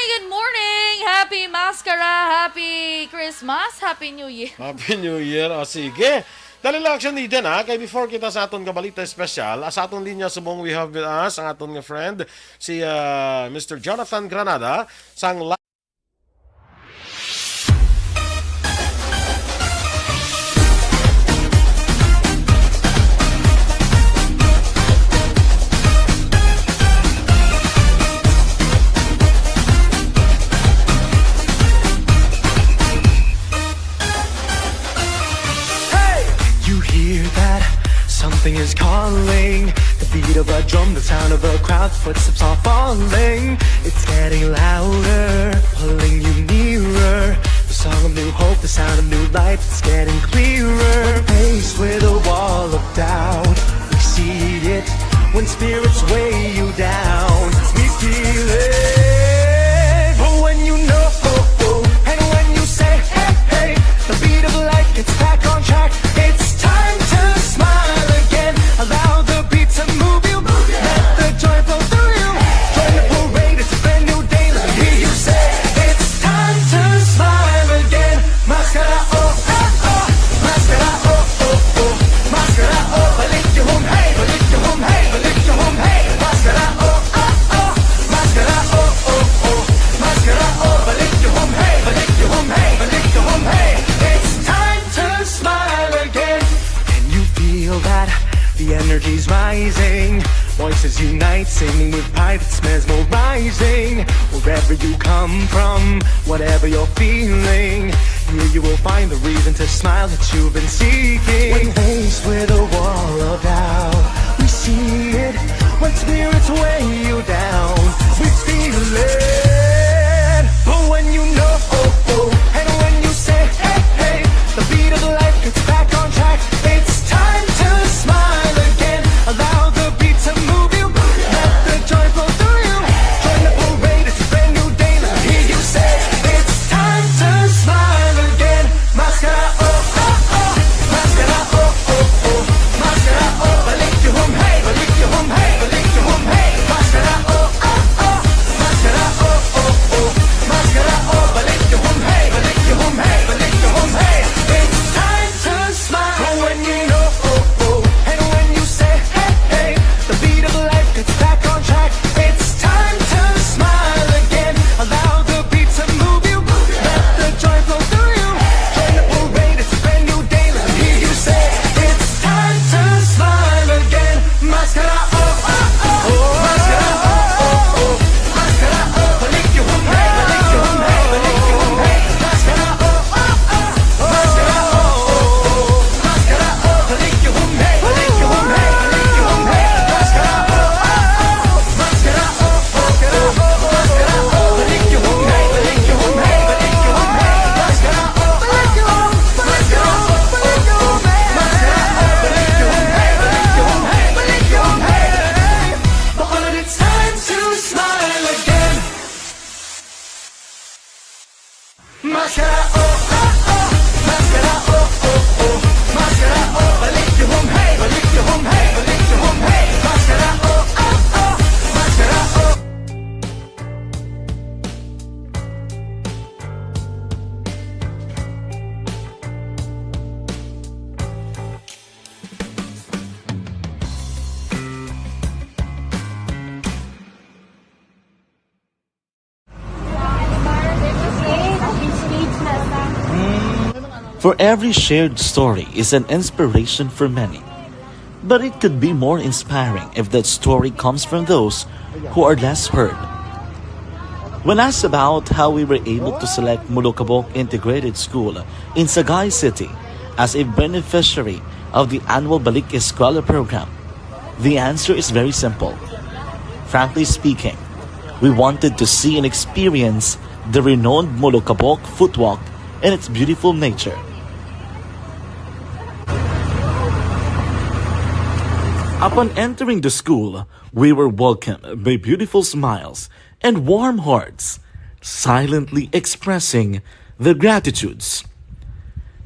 Good morning! Happy Mascara, Happy Christmas, Happy New Year! Happy New Year! O sige, dali lang action din ha. Kaya before kita sa aton nga balita espesyal, sa aton linya subong we have with us ang aton nga friend, si Mr. Jonathan Granada, sang Something is calling, the beat of a drum, the sound of a crowd, footsteps are falling. It's getting louder, pulling you nearer. The song of new hope, the sound of new life, it's getting clearer. Faced with a wall of doubt, we see it when spirits weigh you down. We feel it, but when you know, and when you say, hey, hey, the beat of life gets back on track. It's time to smile again. Allow the beat amazing. Wherever you come from, whatever you're feeling, here you will find the reason to smile that you've been seeking. When faced with a wall of doubt, we see it. When spirits weigh you down, we feel it. But when you know, and when you say, hey, hey, the beat of life gets back on track. It's time to smile again. Allow the beat to move you. Let the joy flow through you. Join the parade, it's a brand new day. Let me hear you say, it's time to smile again. Mascara, oh, oh, oh. Mascara, oh, oh, oh. Mascara, oh, balik you home, hey. Balik you home, hey. Balik you home, hey. Mascara, oh, oh, oh. Mascara, oh, oh, oh. Mascara, oh, balik you home, hey. Balik you home, hey. Balik you home, hey. It's time to smile. But when you know, and when you say, hey, hey, the beat of life gets back on track. It's time to smile again. Allow the beat to move you. Let the joy flow through you. Join the parade, it's a brand new day. Let me hear you say, it's time to smile again. Mascara, oh, oh, oh. Mascara, oh, oh, oh. Mascara, oh, balik you home, hey. Balik you home, hey. Balik you home, hey. Mascara, oh, oh, oh. Mascara, oh, oh, oh. Mascara, oh, balik you home, hey. Balik you home, hey. Balik you home, hey. Mascara, oh, oh, oh. Mascara, oh, oh, oh. Mascara, oh, balik you home, hey. Balik you home, hey. Balik you home, hey. Mascara, oh, oh, oh. Mascara, oh, oh, oh. Mascara, oh, balik you home, hey. Balik you home, hey. Balik you home, hey. But it's time to smile again. Mascara, oh, oh, oh. Mascara, oh, oh, oh. Mascara, oh, balik you home, hey. Balik you home, hey. Balik you home, hey. Mascara, oh, oh, oh. Mascara, oh. For every shared story is an inspiration for many. But it could be more inspiring if that story comes from those who are less heard. When asked about how we were able to select Mulukabok Integrated School in Sagay City as a beneficiary of the annual Balik Eskwela program, the answer is very simple. Frankly speaking, we wanted to see and experience the renowned Mulukabok footwalk and its beautiful nature. Upon entering the school, we were welcomed by beautiful smiles and warm hearts, silently expressing their gratitudes.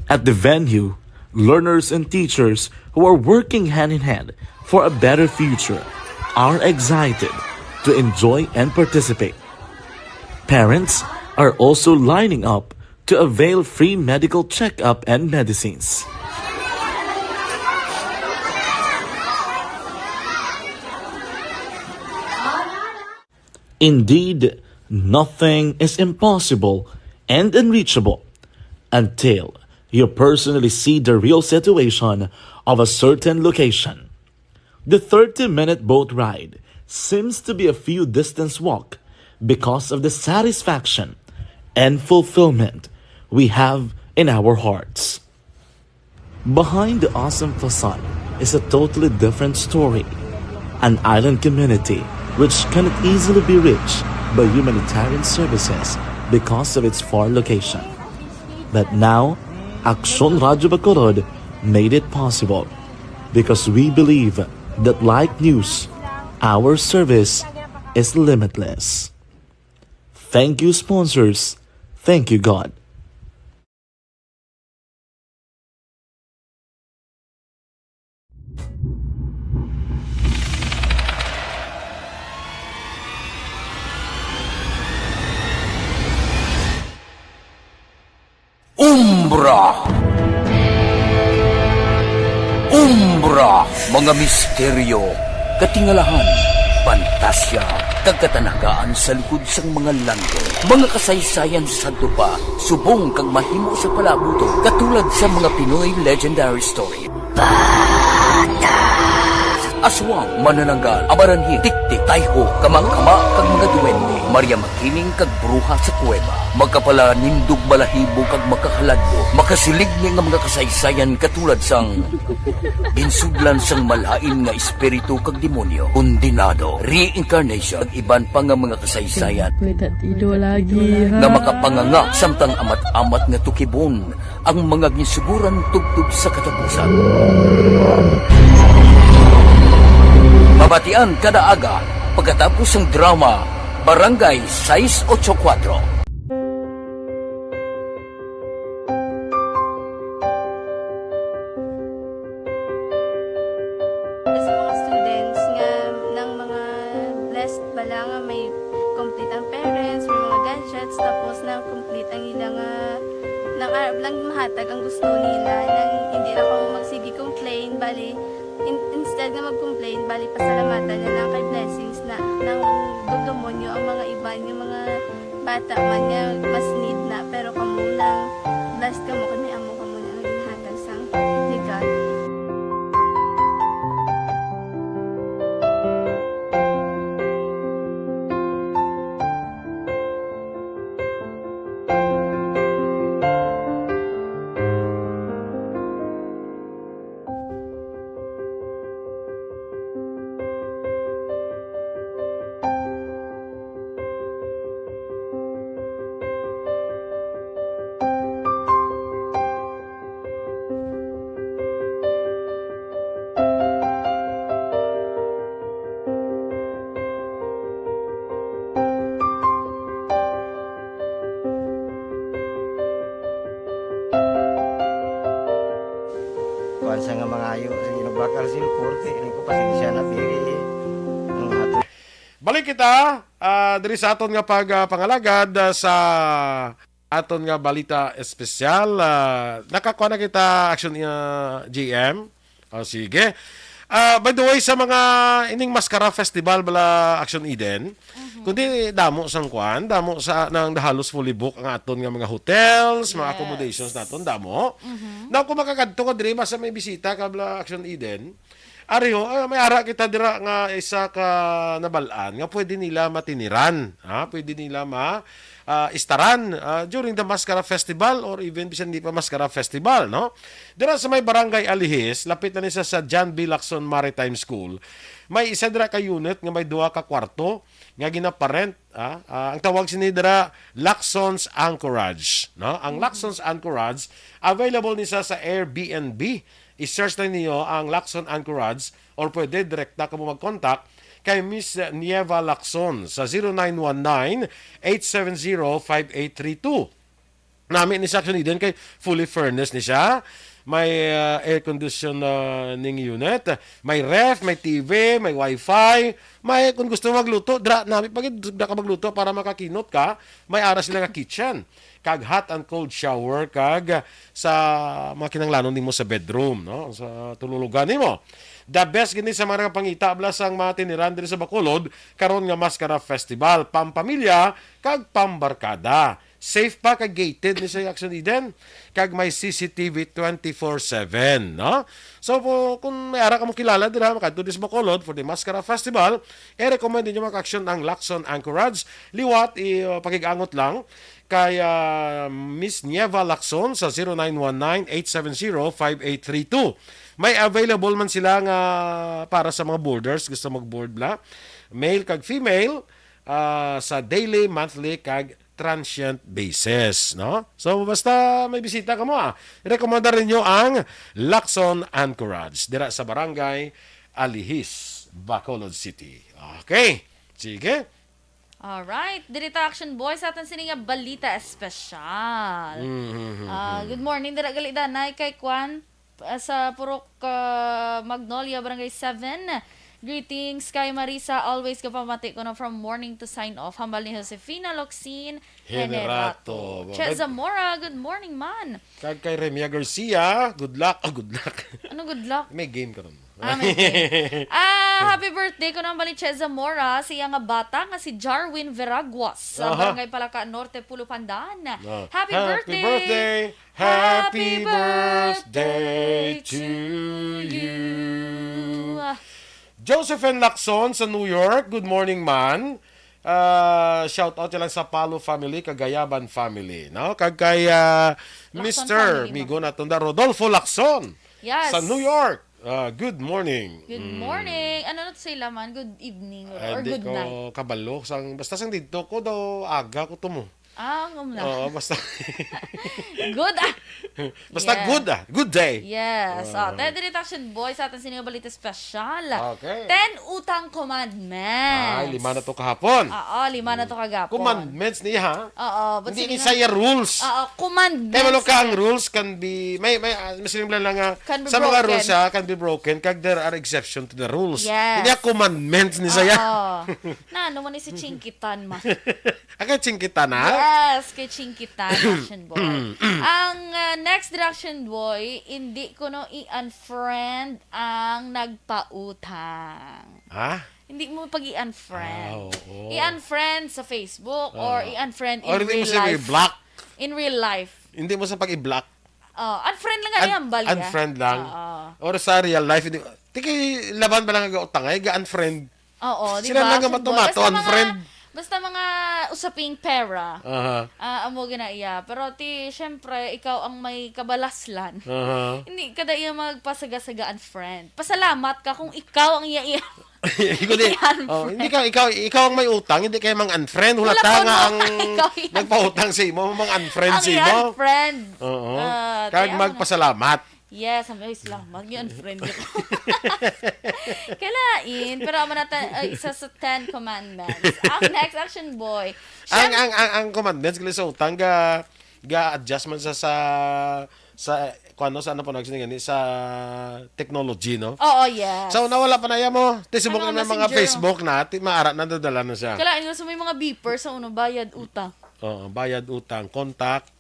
At the venue, learners and teachers who are working hand in hand for a better future are excited to enjoy and participate. Parents are also lining up to avail free medical checkup and medicines. Indeed, nothing is impossible and unreachable until you personally see the real situation of a certain location. The 30-minute boat ride seems to be a few distance walk because of the satisfaction and fulfillment we have in our hearts. Behind the awesome facade is a totally different story. An island community which cannot easily be reached by humanitarian services because of its far location. But now, Aksyon Radio Bacolod made it possible because we believe that like news, our service is limitless. Thank you, sponsors. Thank you, God. Umbra! Umbra! Mga misteryo, katingalahan, pantasya, kagkatanagaan sa likod sang mga langit. Mga kasaysayan sa dupa, subong kag mahimo sa palabuto, katulad sa mga Pinoy legendary story. Bata! aswang, manananggal, amaranhin, tiktik, tayho, kamang-kama, kag mga duwende, Maria Makining kag bruha sa kuweba. Magkapala nindog balahibo kag makahaladlo, makasilig niya nga mga kasaysayan katulad sang ginsudlan sang malain nga espiritu kag demonyo, kondinado, reincarnation, kag iban pa nga mga kasaysayan nga makapanganga samtang amat-amat nga tukibon ang mga ginsuguran tugtog sa katapusan. Mabatian kada aga pagkatapos ng drama Barangay 684. Sa mga students nga ng mga blessed bala nga may complete ang parents, may mga gadgets, tapos na complete ang ilang nang arab lang mahatag ang gusto nila nang hindi na ako magsigi complain bali instead nga mag-complain bali pasalamatan na lang kay blessings na nang dumonyo ang mga iba yung mga bata man nga mas need na pero kamo lang blessed kamo kani amo kamo na ginhatag sang ni God. Sa nga mga ayo, bakal silporte, ini ko pasensya na biri ang ato. Balik kita diri sa aton nga pangalagad sa aton nga balita espesyal. Nakakuha na kita action GM. Sige. By the way, sa mga ining Mascara Festival bala Action Eden, kundi damo sang kwan, damo sa nang halos fully book ang aton nga mga hotels, mga accommodations naton damo. Now kung makakadto ko diri sa may bisita ka bala Action Eden, ariho may ara kita dira nga isa ka nabalaan nga pwede nila matiniran, pwede nila istaran during the Mascara Festival or even bisan di pa Mascara Festival, no? Dira sa may Barangay Alihis, lapit na nisa sa John B. Lacson Maritime School. May isa dira ka unit nga may 2 ka kwarto nga ginaparent, ang tawag sini dira Lacson's Anchorage, no? Ang Lacson's Anchorage available nisa sa Airbnb. I-search na niyo ang Lacson Anchorage or pwede direkta ka mo mag-contact kay Miss Nieva Lacson sa 0919-870-5832. Namin ni Action Eden kay fully furnished ni siya. May air conditioning unit, may ref, may TV, may wifi, may kung gusto magluto, namin pag ka magluto para makakinot ka, may aras sila nga kitchen. Kag hot and cold shower kag sa mga kinanglanon nimo sa bedroom, no? Sa tululugan nimo. The best gini sa mga pangita blas ang mga tiniran diri sa Bacolod karon nga Mascara Festival, pampamilya kag pambarkada. Safe pa kag gated ni sa Action Eden kag may CCTV 24/7, no? So kung may ara ka mo kilala dira makadto sa Bacolod for the Mascara Festival, recommend niyo maka-action ang Lacson Anchorage. Liwat pakigangot lang kay Miss Nieva Lacson sa 0919-870-5832. May available man sila nga para sa mga boarders, gusto mag-board bla. Male kag female sa daily, monthly kag transient basis, no? So basta may bisita ka mo, i-recommenda rin nyo ang Lacson Anchorage dira sa Barangay Alihis, Bacolod City. Okay, sige. Alright, dirita Action Boys atin sini nga balita espesyal. Good morning dira galidanay kay Kwan sa Purok Magnolia Barangay 7. Greetings kay Marisa, always kapamati ko na from morning to sign off. Hambal ni Josefina Locsin Generato. Che Zamora, good morning man. Kay Remia Garcia, good luck. Good luck. Ano good luck? May game ka ron. May game. Happy birthday ko naman ni Che Zamora, siya nga bata nga si Jarwin Veraguas sa Barangay Palaka Norte, Pulupandan. Happy birthday! Happy birthday to you. Josephine Lacson sa New York. Good morning, man. Shout out lang sa Palo family, Cagayaban family, no? Kay Mr. family, Migo natunda Rodolfo Lacson Yes. sa New York. Good morning. Good morning. Ano na to sa ilaman? Good evening or Di good ko night? kabalo. Basta sang dito ko daw aga ko tumo. Ngumla. Oo, basta. Good Basta Yeah. good Good day. Yes. Ted Reduction Boy sa ating Sinigang Balita Special. Okay. 10 Utang Commandments. Ay, 5 na to kahapon. Oo, 5 na to kagapon. Commandments niya, ha? Oo. But Hindi sige ni saya rules. Oo, commandments. Kaya malo ka ang rules can be may masinimlan lang nga Can be sa mga broken. rules can be broken kag there are exception to the rules. Yes. Hindi commandments ni saya. Oo. Na, ano man si Chinkitan ma. Aga chingkita na. Yes, kay Chinkitan, Direction Boy. Ang next Direction Boy, hindi ko no i-unfriend ang nagpautang. Ha? Hindi mo pag i-unfriend. Oo. I-unfriend sa Facebook or i-unfriend in Or hindi real mo siya life. i-block. In real life. Hindi mo sa pag-i-block. Unfriend lang nga yan, balya. Unfriend lang. Oo. Or sa real life, hindi. Tiki, laban ba lang ang utangay? Ga-unfriend. Oo, di Sila ba? lang nga matumato, unfriend. Basta mga usaping pera. Aha. Amo ginaiya. Pero syempre, ikaw ang may kabalaslan. Aha. Hindi kada iya magpasaga-sagaan friend. Pasalamat ka kung ikaw ang iya. Ikaw di. Hindi ikaw ang may utang, hindi kayo mang unfriend. Wala Hulata pa nga mo, ang ikaw yan. nagpautang sa imo, mang unfriend Ang sa imo. i-unfriend. Oo. Kaya Kag magpasalamat. Yes, sabi ko, salamat. I-unfriend ko. Kailain. Pero amo natin, isa sa 10 commandments. Ang next action boy. Ang commandments gali sa utang ga adjustment sa kuno sa ano po nagsinigani sa technology, no? Oo, yes. So nawala pa na yan mo. Tisibok Ano, na mga messenger, Facebook na, maara na dadala na siya. Kailain ko sa may mga beeper sa uno, bayad, utang. Oo, bayad utang, contact.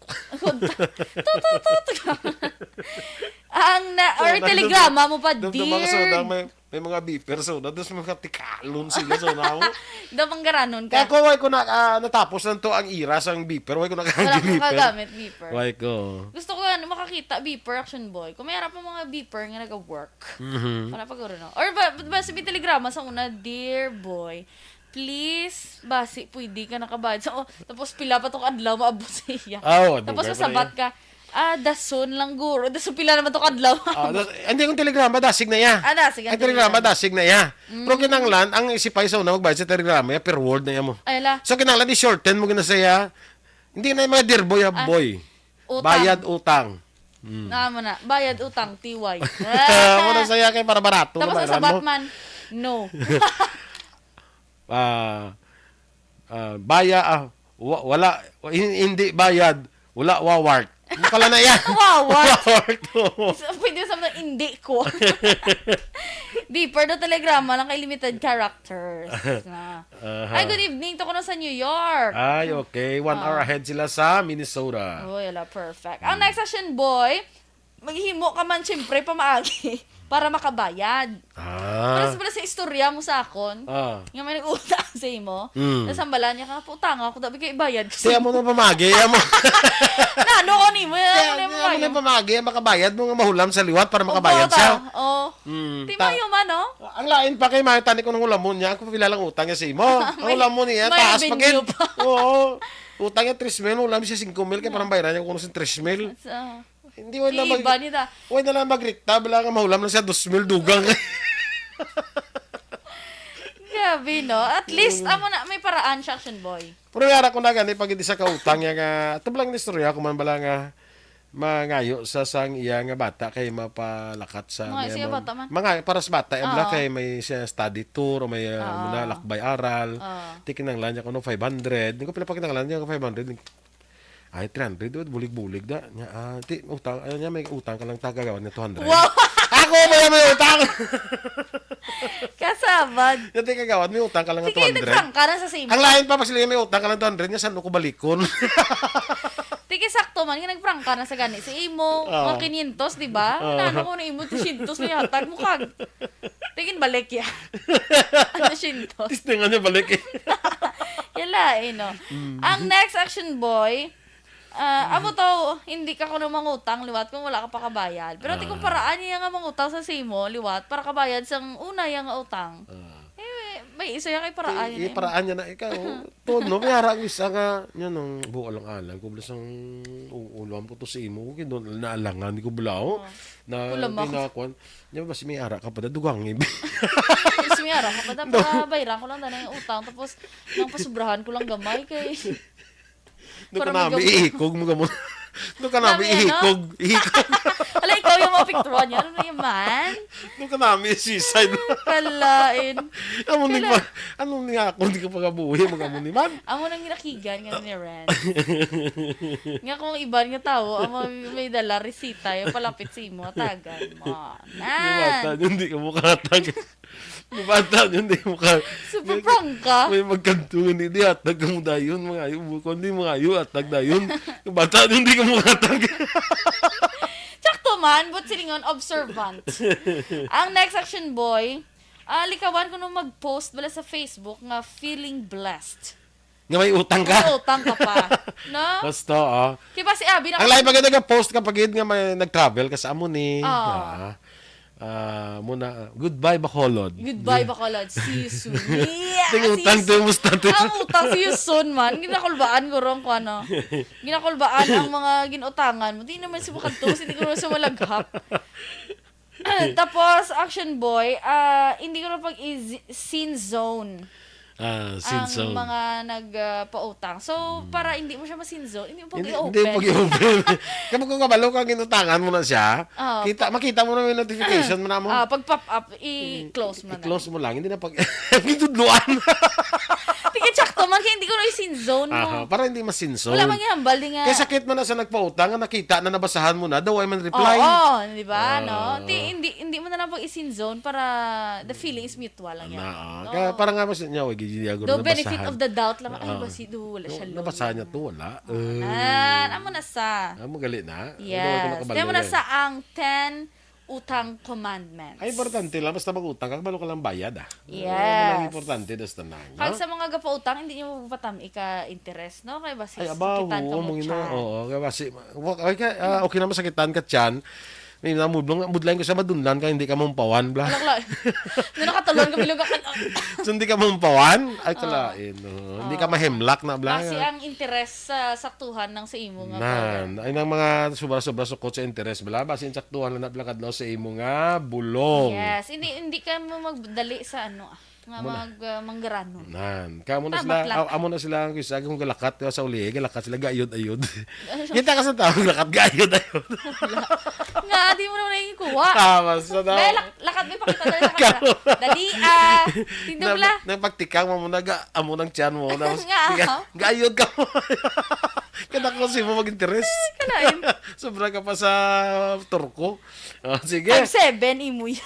Or telegrama mo pa, Doon mga dear. soda, may mga beeper soda, doon sa mga tikalon sila soda mo. Daw panggaranon Kaya ka. ko, why ko natapos na to ang iras ang beeper, why ko Wala nakagamit kang beeper. kagamit, beeper. Why ko? Gusto ko makakita, beeper, action boy. Kung may harap ang mga beeper nga nag-work. Para pag no? Or ba sabi telegrama sa una, dear boy, please, basi, pwede ka nakabayad. So, tapos pila pa itong adlaw, maabot sa iya. Tapos dugay pa masabat ka, dason lang guro. Dason pila naman itong adlaw. Hindi kung telegrama, dasig na ya. Dasig. Ang telegrama, dasig na ya. Pero kinanglan, ang isipay sa una, magbayad sa telegrama, ya, per word na ya mo. Ayla. So kinanglan, i-shorten mo gina saya. Hindi na yung mga dear boy, boy. Utang. Bayad utang. Mo na. Bayad, utang, tiway. Muna saya kay para barato. Tapos na sa bayaran mo. Batman, no. Wala, hindi bayad, wala wawart. Pala na yan. Wawart. Wawart. Pwede sa mga hindi ko. Beeper do telegrama lang kay limited characters. Ay, good evening. Ito ko na sa New York. Ay, okay. 1 hour ahead sila sa Minnesota. Oh, yala, perfect. Ang next session, boy, maghihimo ka man siyempre pamaagi para makabayad. Para sa istorya mo sa akon, nga may nag-utang sa imo, nasambalan niya ka, putang ako, dabi kayo ibayad. Kaya mo na pamagi. Kaya mo. Ano ko ni mo? Kaya mo na pamagi. Makabayad mo nga mahulam sa liwat para makabayad siya. Oo. Di mayo man, no? Ang lain pa kay Mayo, tani ko ng hulamon niya. Ako pilalang utang niya sa imo. Ang hulamon niya, may taas pa gid. venue pa. Oo. Utang niya 3,000, hulam siya 5,000 kaya parang bayaran niya kung sa 3,000. Hindi wala na Iba nila. Wala na lang magrikta, bala nga mahulam na siya 2,000 dugang. Gabi, no? At least, amo na, may paraan siya, action boy. Pero yara ko na gani pag hindi sa kautang niya nga, ito lang istorya kung man bala nga mangayo sa sang iya nga bata kay mapalakat sa Mga siya bata man. mga para sa bata ebla Oo. kay may siya study tour o may muna lakbay aral tikinanglan niya kuno 500 hindi ko pila pa kinanglan niya 500 ay 300 bulig-bulig da nya utang ayo niya may utang ka lang tagagawan ni 200 Wow! ako may utang Kasabad. Yung kagawad may utang ka lang ng Sige, 200 nagprangka na sa same. ang lain pa sila may utang ka lang 200 niya saan ko balikon Tiki sakto man, nga nagprangka na sa gani. Si Imo, mga 500, di ba? Ano ko na Imo, 200 na yatag mo kag. Tingin balik ya. 200. Tistingan niya balik eh. Yala, no. Ang next action boy, Amo to, hindi ka kuno mangutang liwat kung wala ka pa kabayad. Pero ti kung paraan niya nga mangutang sa simo liwat para kabayad sang una yang utang. May isa yung kay paraan niya. Paraan niya na ikaw. Tono, may harang isa nga, yan ang buo lang alang. Kung bilang uluan po to sa imo, kung doon naalangan, hindi ko bulao. Na pinakuan. Yan ba si may harang ka pa, dugang ibi. Si may harang ka pa, para bayaran ko lang na yung utang. Tapos, nang pasubrahan ko lang gamay kay... Doon ka namin iikog mo gamon. Doon ka namin ihikog. Ala, ikaw yung mapicturan niya. Ano na yung man? Doon ka namin isiside. Kalain. Anong nga ako, hindi ka pa kabuhi, mga ni man. Amo nang ginakigan nga ni Ren. Nga kung iban nga tao, amo may dala resita, yung palapit si mo, tagan mo. Bata, hindi ka mukhatag. Bata, hindi mukha. Super prank ka. May magkantungan, hindi atag ka mo dayon, mga ayo. Kundi mga ayo, atag dayon. Bata, hindi ka mukhatag. Sakto man, but silingon observant. Ang next action boy, likawan ko nung mag-post bala sa Facebook nga feeling blessed. Nga may utang ka? May utang ka pa. No? Basta, Kaya pa si Abby ang lahi pag nag-post kapag nga may nag-travel ka sa amo ni. Muna, goodbye Bacolod. Goodbye Bacolod. See you soon. Ting utang to musta to. Ang utang see you soon man. Ginakulbaan ko ron ko ano. Ginakulbaan ang mga ginutangan mo. Di naman si Bukantos, hindi ko naman sa malaghap. Tapos, action boy, hindi ko na scene zone. Scene zone. Ang mga nagpautang. So, para hindi mo siya ma-scene zone, hindi mo pag-i-open. Hindi pag-i-open. Kapag kung kabalo kang inutangan mo na siya, makita mo na yung notification mo na mo. Pag pop up, i-close mo na. I-close mo lang. Hindi na pag-itudluan. Sakto man, kaya hindi ko na i-scene zone mo. Para hindi ma-scene zone. Wala man yung hambal nga. Kaya sakit mo na sa nagpautang, nakita na nabasahan mo na, daw ay man reply. Oo, di ba? No? Hindi mo na lang pag-scene zone para the feeling is mutual lang yan. No? Kaya parang nga mas niya, do benefit of the doubt lang. Ay, ba si Do? Wala siya loan. Nabasahan niya to, wala. Amo na sa. Amo gali na. Yes. Kaya mo na sa ang 10 utang commandments. Ay, importante lang. Basta mag-utang ka, kabalo ka lang bayad Yes. Ang importante, das tanang. Kaya sa mga gapautang, hindi nyo mapatami ka-interest, no? Kaya basi, ay, abaw, sakitan ka mo na. Oo, kaya basi, okay naman sakitan ka tiyan. May mudlain ko sa madunlan ka, hindi ka mampawan, bla. Alak. Nung nakatulon ka, bilog ka. So, hindi ka mampawan? Ay, kalain. Hindi ka mahemlak na, bla. Kasi ang interest sa saktuhan ng sa imo nga. Ay, ng mga sobra-sobra sukot sa interest, bla. Basi saktuhan na nablakad sa imo nga bulong. Yes, hindi ka mo magdali sa ano, nga manggarano. Kamo na sila, amo na sila ang kisa kung galakat sa uli, galakat sila gayod-ayod. Kita ka sa tao, galakat gayod-ayod. Nga, di mo naman naging kuha. Tama sa tao. Lakad mo ipakita dali sa kamera. Dali, tindog la. Nagpagtikang mo muna, amo ng tiyan mo. Gayod ka mo. Kada ko si mo mag-interest. Kanain. Sobra ka pa sa turko. Sige. Ang 7, imo yan.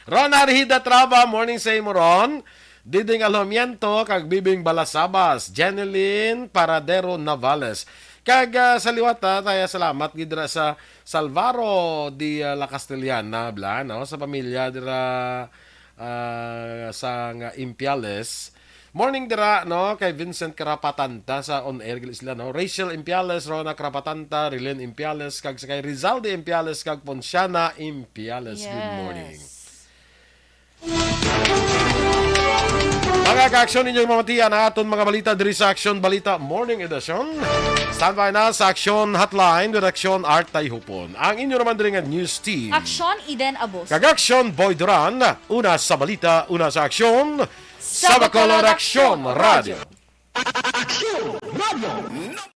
Ron Arhida Traba, morning sa imo Ron. Diding Alhomiento, kag Bibing Balasabas, Jeneline Paradero Navales. Kag sa liwata, tayo salamat gidra sa Salvaro di La Castellana, bla, no? Sa pamilya dira sa Impiales. Morning dira, no? Kay Vincent Karapatanta sa on-air sila, no? Rachel Impiales, Rona Karapatanta, Rilyn Impiales, kag sa kay Rizalde Impiales, kag Ponciana Impiales. Yes. Good morning. Mga ka-aksyon ninyong mamatiyan na aton mga balita diri sa Aksyon Balita Morning Edition. Standby na sa Aksyon Hotline with Aksyon Art Tayhupon. Ang inyo naman diri nga news team. Aksyon Eden Abos. Kag-Aksyon Boy Duran. Una sa balita, una sa aksyon. Sa Bacolod Aksyon Radio. Aksyon Radio.